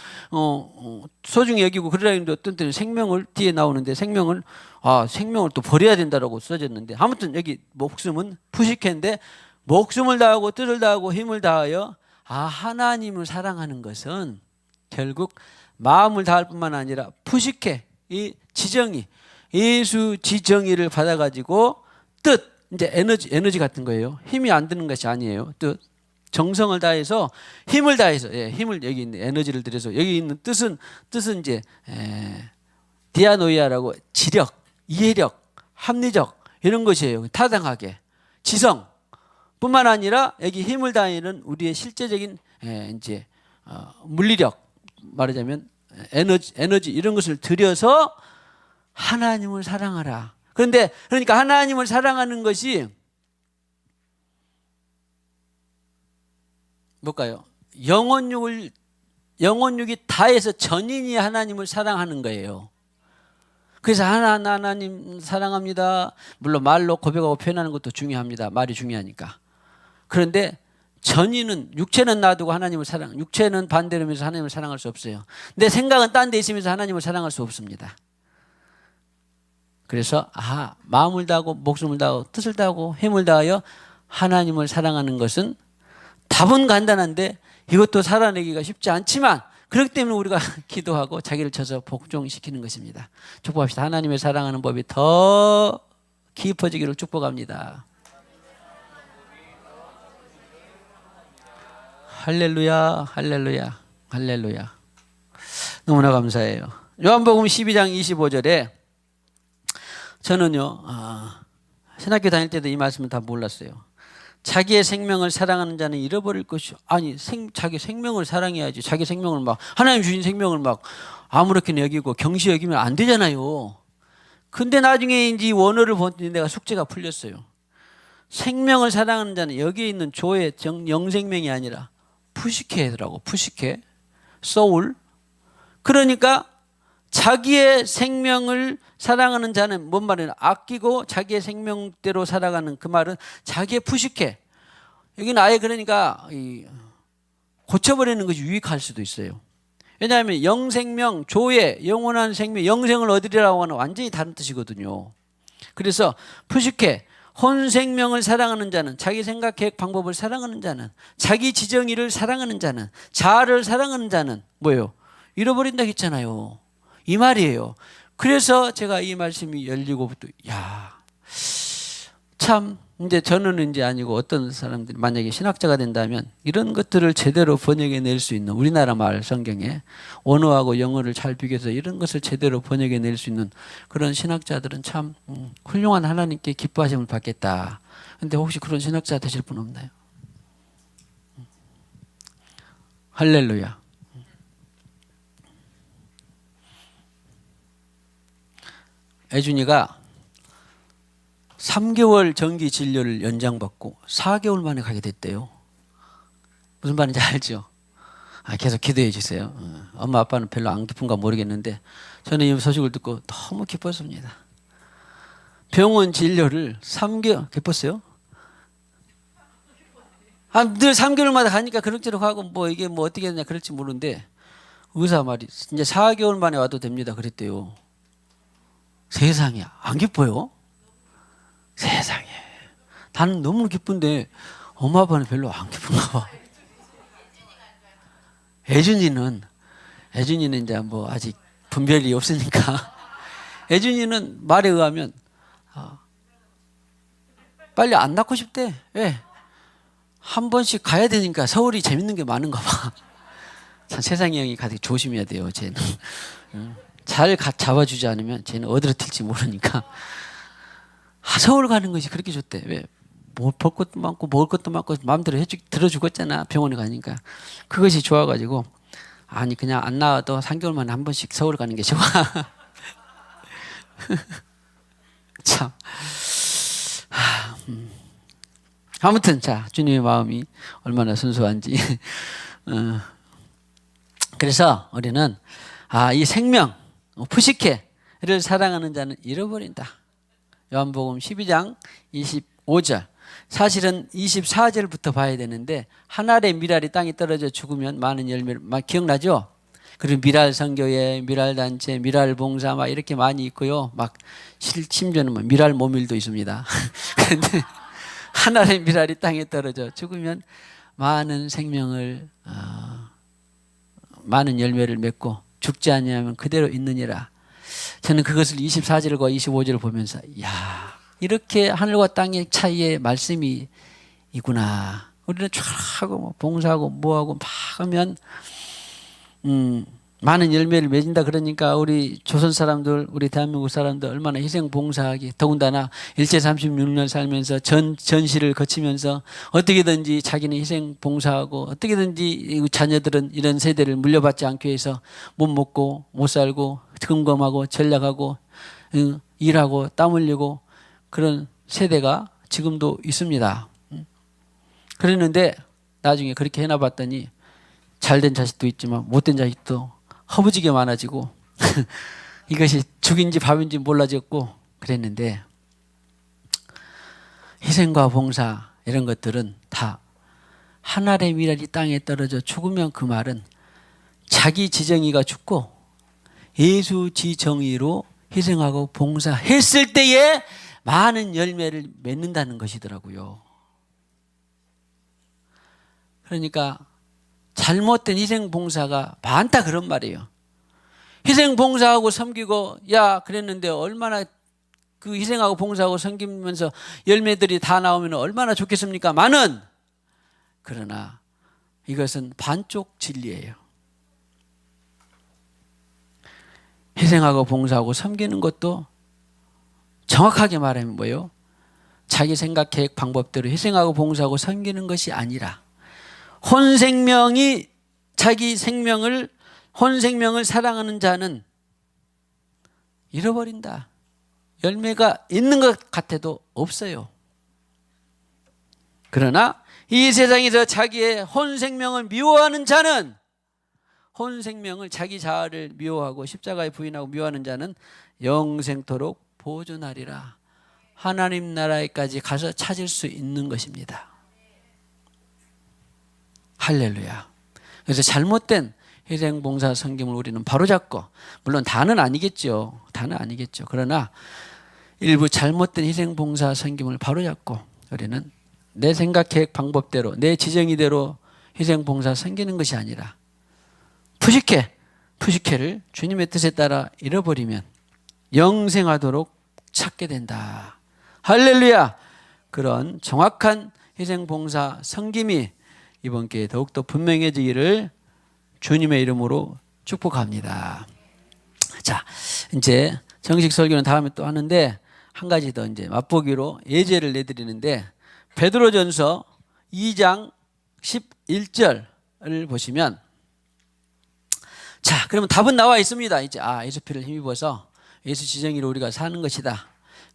[SPEAKER 1] 소중히 여기고 그러라 했는데 어떤 때는 생명을 뒤에 나오는데 생명을 또 버려야 된다라고 써졌는데 아무튼 여기 목숨은 푸시케인데 목숨을 다하고 뜻을 다하고 힘을 다하여 하나님을 사랑하는 것은 결국 마음을 다할 뿐만 아니라 푸시케 이 지정의 예수 지정의를 받아가지고 뜻 이제 에너지 같은 거예요. 힘이 안 드는 것이 아니에요. 뜻 정성을 다해서 힘을 다해서 힘을 여기 있는 에너지를 들여서 여기 있는 뜻은 이제 디아노이아라고 지력, 이해력, 합리적 이런 것이에요. 타당하게 지성 뿐만 아니라 여기 힘을 다하는 우리의 실제적인 이제 물리력 말하자면 에너지 이런 것을 들여서 하나님을 사랑하라. 그러니까 하나님을 사랑하는 것이 뭘까요? 영혼육이 다해서 전인이 하나님을 사랑하는 거예요. 그래서 하나님 사랑합니다. 물론 말로 고백하고 표현하는 것도 중요합니다. 말이 중요하니까. 그런데 전인은 육체는 놔두고 하나님을 육체는 반대로 하면서 하나님을 사랑할 수 없어요. 내 생각은 딴 데 있으면서 하나님을 사랑할 수 없습니다. 그래서 마음을 다하고 목숨을 다하고 뜻을 다하고 힘을 다하여 하나님을 사랑하는 것은 답은 간단한데 이것도 살아내기가 쉽지 않지만 그렇기 때문에 우리가 기도하고 자기를 쳐서 복종시키는 것입니다. 축복합시다. 하나님의 사랑하는 법이 더 깊어지기를 축복합니다. 할렐루야, 할렐루야, 할렐루야. 너무나 감사해요. 요한복음 12장 25절에 저는요, 신학교 다닐 때도 이 말씀을 다 몰랐어요. 자기의 생명을 사랑하는 자는 잃어버릴 것이요. 아니, 자기 생명을 사랑해야지. 자기 생명을 막, 하나님 주신 생명을 막 아무렇게나 여기고 경시 여기면 안 되잖아요. 근데 나중에 이제 원어를 보니 내가 숙제가 풀렸어요. 생명을 사랑하는 자는 여기에 있는 조의 영생명이 아니라 푸시케더라고. 푸시케. 소울. 그러니까 자기의 생명을 사랑하는 자는 뭔 말이냐, 아끼고 자기의 생명대로 살아가는 그 말은 자기의 푸시케. 여기는 아예 그러니까 고쳐버리는 것이 유익할 수도 있어요. 왜냐하면 영생명, 조예, 영원한 생명, 영생을 얻으리라고 하는 완전히 다른 뜻이거든요. 그래서 푸시케, 혼 생명을 사랑하는 자는, 자기 생각, 계획, 방법을 사랑하는 자는, 자기 지정의를 사랑하는 자는, 자아를 사랑하는 자는 뭐예요? 잃어버린다 했잖아요. 이 말이에요. 그래서 제가 이 말씀이 열리고부터 참 이제 저는 이제 아니고 어떤 사람들이 만약에 신학자가 된다면 이런 것들을 제대로 번역해 낼 수 있는, 우리나라 말 성경에 원어하고 영어를 잘 비교해서 이런 것을 제대로 번역해 낼 수 있는 그런 신학자들은 참 훌륭한 하나님께 기뻐하심을 받겠다. 근데 혹시 그런 신학자 되실 분 없나요? 할렐루야. 애준이가 3개월 정기 진료를 연장받고 4개월 만에 가게 됐대요. 무슨 말인지 알죠? 계속 기도해 주세요. 엄마 아빠는 별로 안 기쁜가 모르겠는데 저는 이 소식을 듣고 너무 기뻤습니다. 병원 진료를 3개월, 기뻤어요? 늘 3개월마다 가니까 그럭저럭 하고 뭐 이게 뭐 어떻게 되냐 그럴지 모르는데 의사 말이 이제 4개월 만에 와도 됩니다 그랬대요. 세상에, 안 기뻐요? 세상에. 나는 너무 기쁜데 엄마 아빠는 별로 안 기쁜가 봐. 애준이는 이제 뭐 아직 분별이 없으니까 애준이는 말에 의하면 빨리 안 낳고 싶대. 왜? 한 번씩 가야 되니까 서울이 재밌는 게 많은가 봐. 참 세상의 형이 가득 조심해야 돼요. 쟤는 잘 잡아주지 않으면 쟤는 어디로 튈지 모르니까. 서울 가는 것이 그렇게 좋대. 왜? 뭐 볼 것도 많고 먹을 것도 많고 마음대로 들어주겠잖아. 병원에 가니까. 그것이 좋아가지고 아니 그냥 안 나와도 3개월 만에 한 번씩 서울 가는 게 좋아. 참. 아무튼 자, 주님의 마음이 얼마나 순수한지. 그래서 우리는 이 생명 푸시케를 사랑하는 자는 잃어버린다. 요한복음 12장 25절. 사실은 24절부터 봐야 되는데 한 알의 미랄이 땅에 떨어져 죽으면 많은 열매를 기억나죠? 그리고 미랄 선교회, 미랄 단체, 미랄 봉사 막 이렇게 많이 있고요. 막 심지어는 뭐 미랄 모밀도 있습니다. 그런데 한 알의 미랄이 땅에 떨어져 죽으면 많은 생명을 많은 열매를 맺고 죽지 아니하면 그대로 있느니라. 저는 그것을 24절과 25절을 보면서 이렇게 하늘과 땅의 차이의 말씀이 있구나. 우리는 쫙 하고 뭐 봉사하고 뭐하고 막 하면 많은 열매를 맺는다 그러니까 우리 조선 사람들, 우리 대한민국 사람들 얼마나 희생 봉사하기, 더군다나 일제 36년 살면서 전시를 거치면서 어떻게든지 자기는 희생 봉사하고 어떻게든지 자녀들은 이런 세대를 물려받지 않기 위해서 못 먹고 못 살고 금검하고 전략하고 일하고 땀 흘리고 그런 세대가 지금도 있습니다. 그랬는데 나중에 그렇게 해놔봤더니 잘된 자식도 있지만 못된 자식도 허무지게 많아지고 이것이 죽인지 밥인지 몰라졌고 그랬는데 희생과 봉사 이런 것들은 다 한 알의 미랄이 땅에 떨어져 죽으면 그 말은 자기 지정의가 죽고 예수 지정의로 희생하고 봉사했을 때에 많은 열매를 맺는다는 것이더라고요. 그러니까 잘못된 희생 봉사가 많다 그런 말이에요. 희생 봉사하고 섬기고 야 그랬는데 얼마나 그 희생하고 봉사하고 섬기면서 열매들이 다 나오면 얼마나 좋겠습니까? 많은. 그러나 이것은 반쪽 진리예요. 희생하고 봉사하고 섬기는 것도 정확하게 말하면 뭐예요? 자기 생각, 계획, 방법대로 희생하고 봉사하고 섬기는 것이 아니라 혼 생명이 자기 생명을 혼 생명을 사랑하는 자는 잃어버린다. 열매가 있는 것 같아도 없어요. 그러나 이 세상에서 자기의 혼 생명을 미워하는 자는 혼 생명을 자기 자아를 미워하고 십자가에 부인하고 미워하는 자는 영생토록 보존하리라. 하나님 나라에까지 가서 찾을 수 있는 것입니다. 할렐루야. 그래서 잘못된 희생봉사 섬김을 우리는 바로잡고, 물론 다는 아니겠죠. 다는 아니겠죠. 그러나 일부 잘못된 희생봉사 섬김을 바로잡고 우리는 내 생각, 계획, 방법대로 내 지정의대로 희생봉사 섬기는 것이 아니라 푸시케를 주님의 뜻에 따라 잃어버리면 영생하도록 찾게 된다. 할렐루야. 그런 정확한 희생봉사 섬김이 이번 기회에 더욱더 분명해지기를 주님의 이름으로 축복합니다. 자, 이제 정식 설교는 다음에 또 하는데 한 가지 더 이제 맛보기로 예제를 내드리는데 베드로전서 2장 11절을 보시면, 자, 그러면 답은 나와 있습니다. 이제 예수 피를 힘입어서 예수 지정의로 우리가 사는 것이다.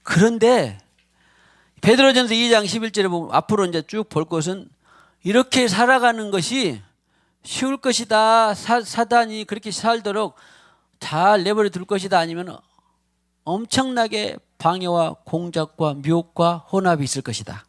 [SPEAKER 1] 그런데 베드로전서 2장 11절에 보면 앞으로 이제 쭉 볼 것은 이렇게 살아가는 것이 쉬울 것이다. 사단이 그렇게 살도록 잘 내버려 둘 것이다. 아니면 엄청나게 방해와 공작과 미혹과 혼합이 있을 것이다.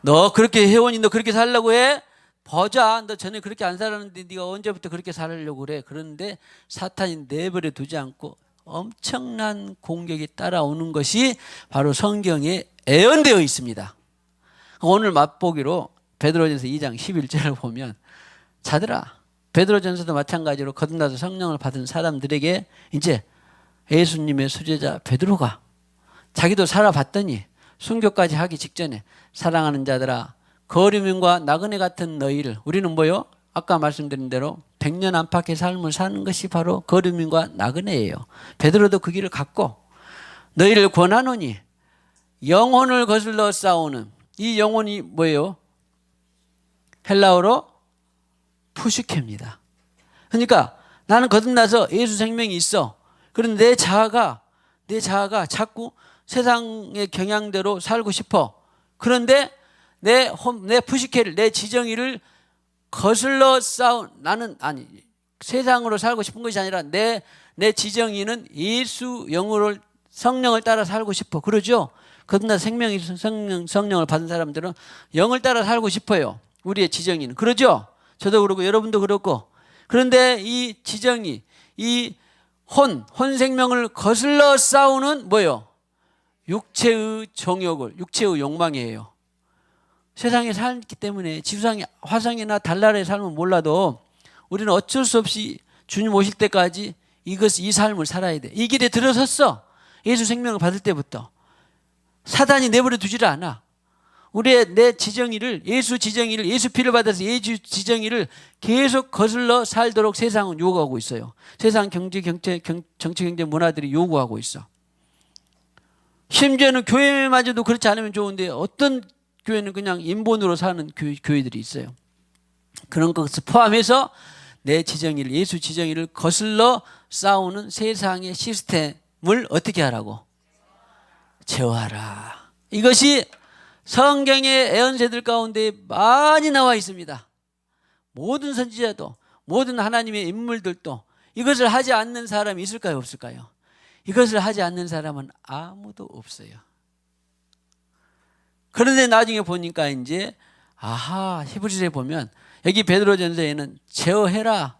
[SPEAKER 1] 너 그렇게 회원이 너 그렇게 살려고 해? 보자. 너 전에 그렇게 안 살았는데 네가 언제부터 그렇게 살려고 그래? 그런데 사탄이 내버려 두지 않고 엄청난 공격이 따라오는 것이 바로 성경에 예언되어 있습니다. 오늘 맛보기로 베드로전서 2장 11절을 보면, 자들아, 베드로전서도 마찬가지로 거듭나서 성령을 받은 사람들에게 이제 예수님의 수제자 베드로가 자기도 살아봤더니 순교까지 하기 직전에 사랑하는 자들아, 거류민과 나그네 같은 너희를, 우리는 뭐요? 아까 말씀드린 대로 100년 안팎의 삶을 사는 것이 바로 거류민과 나그네예요. 베드로도 그 길을 갔고, 너희를 권하노니 영혼을 거슬러 싸우는, 이 영혼이 뭐예요? 헬라어로 푸시케입니다. 그러니까 나는 거듭나서 예수 생명이 있어. 그런데 내 자아가 자꾸 세상의 경향대로 살고 싶어. 그런데 내 푸시케를, 내 지정의를 거슬러 싸운, 나는 세상으로 살고 싶은 것이 아니라 내 지정의는 예수 영으로 성령을 따라 살고 싶어. 그러죠? 거듭나 성령을 받은 사람들은 영을 따라 살고 싶어요. 우리의 지정의는. 그러죠? 저도 그렇고 여러분도 그렇고. 그런데 이 지정의, 이 혼 생명을 거슬러 싸우는 뭐예요? 육체의 정욕을, 육체의 욕망이에요. 세상에 살기 때문에 지구상의 화성이나 달나라의 삶은 몰라도 우리는 어쩔 수 없이 주님 오실 때까지 이 삶을 살아야 돼. 이 길에 들어섰어. 예수 생명을 받을 때부터. 사단이 내버려 두지를 않아. 내 지정의를, 예수 지정의를, 예수 피를 받아서 예수 지정의를 계속 거슬러 살도록 세상은 요구하고 있어요. 세상 정치, 경제, 문화들이 요구하고 있어. 심지어는 교회마저도 그렇지 않으면 좋은데 어떤 교회는 그냥 인본으로 사는 교회들이 있어요. 그런 것을 포함해서 내 지정의를, 예수 지정의를 거슬러 싸우는 세상의 시스템을 어떻게 하라고? 제어하라. 이것이 성경의 예언서들 가운데 많이 나와 있습니다. 모든 선지자도, 모든 하나님의 인물들도 이것을 하지 않는 사람이 있을까요, 없을까요? 이것을 하지 않는 사람은 아무도 없어요. 그런데 나중에 보니까 이제 히브리서에 보면 여기 베드로전서에는 제어해라.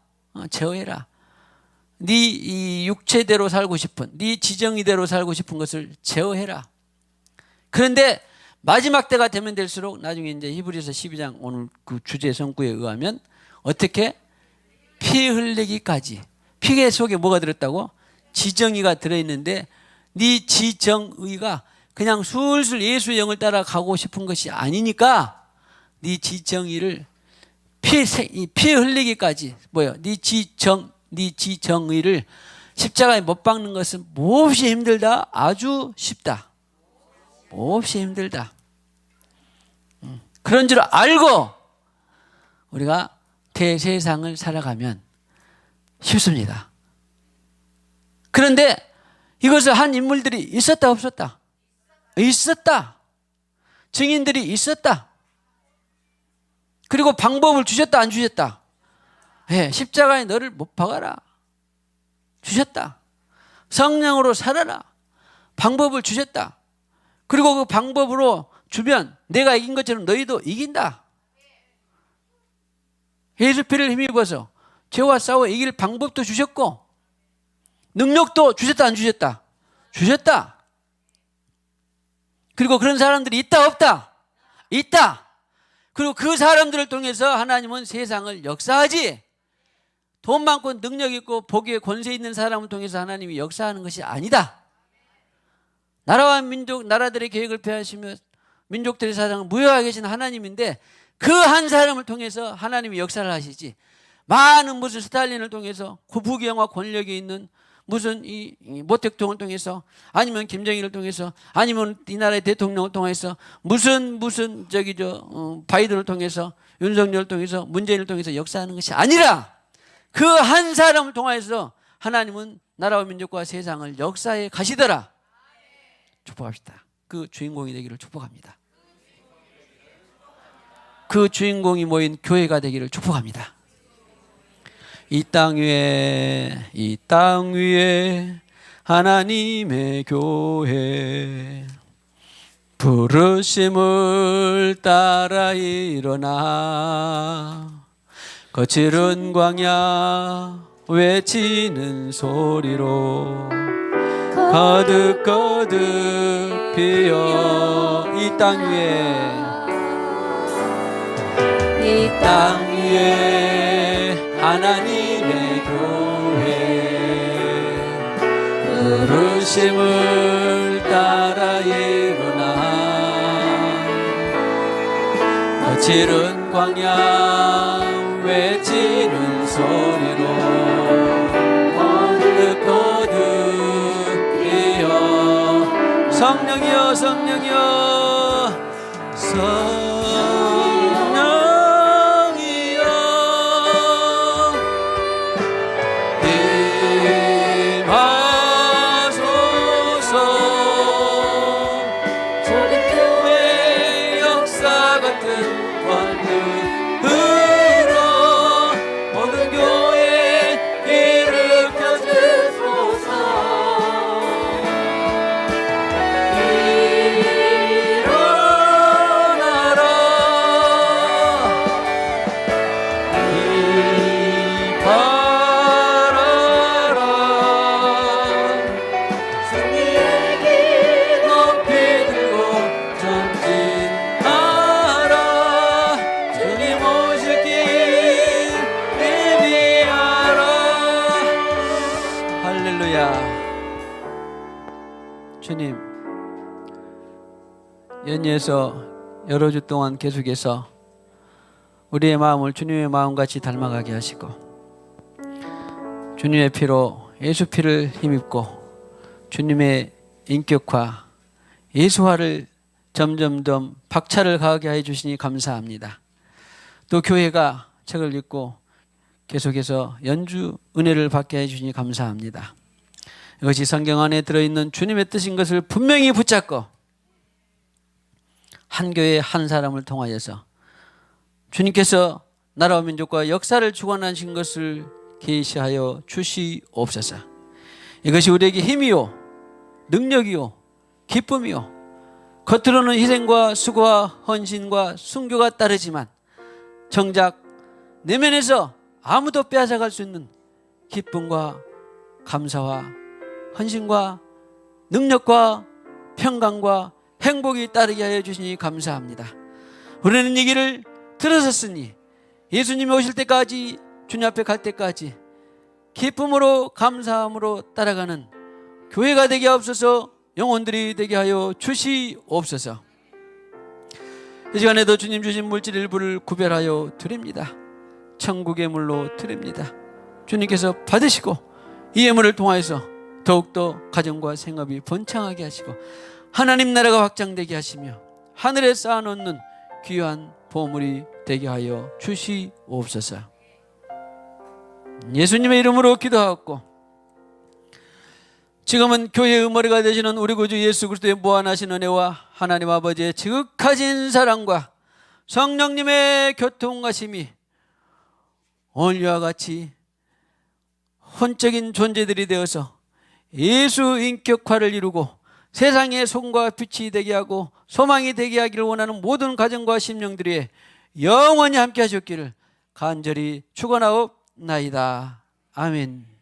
[SPEAKER 1] 네 이 육체대로 살고 싶은, 네 지정의대로 살고 싶은 것을 제어해라. 그런데 마지막 때가 되면 될수록 나중에 이제 히브리서 12장 오늘 그 주제 성구에 의하면 어떻게 피 흘리기까지, 피 속에 뭐가 들었다고? 지정의가 들어있는데 네 지정의가 그냥 술술 예수의 영을 따라가고 싶은 것이 아니니까 네 지정의를 피 흘리기까지 뭐예요? 네 지정의를 십자가에 못 박는 것은 몹시 힘들다. 아주 쉽다. 몹시 힘들다. 그런 줄 알고 우리가 대세상을 살아가면 쉽습니다. 그런데 이것을 한 인물들이 있었다 없었다? 있었다. 증인들이 있었다. 그리고 방법을 주셨다 안 주셨다? 네, 십자가에 너를 못 박아라. 주셨다. 성령으로 살아라. 방법을 주셨다. 그리고 그 방법으로 주면 내가 이긴 것처럼 너희도 이긴다. 예수 피를 힘입어서 죄와 싸워 이길 방법도 주셨고 능력도 주셨다 안 주셨다? 주셨다. 그리고 그런 사람들이 있다 없다? 있다. 그리고 그 사람들을 통해서 하나님은 세상을 역사하지, 돈 많고 능력 있고 보기에 권세 있는 사람을 통해서 하나님이 역사하는 것이 아니다. 나라와 민족, 나라들의 계획을 폐하시며 민족들의 사상을 무효하게 계신 하나님인데 그 한 사람을 통해서 하나님이 역사를 하시지, 많은 무슨 스탈린을 통해서 부귀영화 권력이 있는 무슨 이 모택동을 통해서, 아니면 김정일을 통해서, 아니면 이 나라의 대통령을 통해서, 무슨 바이든을 통해서, 윤석열을 통해서, 문재인을 통해서 역사하는 것이 아니라 그 한 사람을 통해서 하나님은 나라와 민족과 세상을 역사해 가시더라. 축복합시다. 그 주인공이 되기를 축복합니다. 그 주인공이 모인 교회가 되기를 축복합니다. 이 땅 위에 하나님의 교회, 부르심을 따라 일어나 거칠은 광야 외치는 소리로 거듭거듭 피어 이 땅 위에 하나님의 교회, 부르심을 따라 일어나 거칠은 광야 외치는 소리로 거듭거듭 피어 성령이여 성령이여 주님, 연예에서 여러 주 동안 계속해서 우리의 마음을 주님의 마음같이 닮아가게 하시고 주님의 피로 예수 피를 힘입고 주님의 인격화, 예수화를 점점점 박차를 가하게 해 주시니 감사합니다. 또 교회가 책을 읽고 계속해서 연주 은혜를 받게 해 주시니 감사합니다. 이것이 성경 안에 들어있는 주님의 뜻인 것을 분명히 붙잡고 한 교회 한 사람을 통하여서 주님께서 나라와 민족과 역사를 주관하신 것을 계시하여 주시옵소서. 이것이 우리에게 힘이요 능력이요 기쁨이요, 겉으로는 희생과 수고와 헌신과 순교가 따르지만 정작 내면에서 아무도 빼앗아갈 수 있는 기쁨과 감사와 헌신과 능력과 평강과 행복이 따르게 하여 주시니 감사합니다. 우리는 이 길을 들어섰으니 예수님이 오실 때까지, 주님 앞에 갈 때까지 기쁨으로 감사함으로 따라가는 교회가 되게 하옵소서. 영혼들이 되게 하여 주시옵소서. 이 시간에도 주님 주신 물질 일부를 구별하여 드립니다. 천국의 물로 드립니다. 주님께서 받으시고 이 예물을 통하여서 더욱더 가정과 생업이 번창하게 하시고 하나님 나라가 확장되게 하시며 하늘에 쌓아놓는 귀한 보물이 되게 하여 주시옵소서. 예수님의 이름으로 기도하옵고 지금은 교회의 머리가 되시는 우리 구주 예수 그리스도의 무한하신 은혜와 하나님 아버지의 지극하신 사랑과 성령님의 교통하심이 오늘과 같이 혼적인 존재들이 되어서 예수 인격화를 이루고 세상의 손과 빛이 되게 하고 소망이 되게 하기를 원하는 모든 가정과 심령들이 영원히 함께 하셨기를 간절히 축원하옵나이다. 아멘.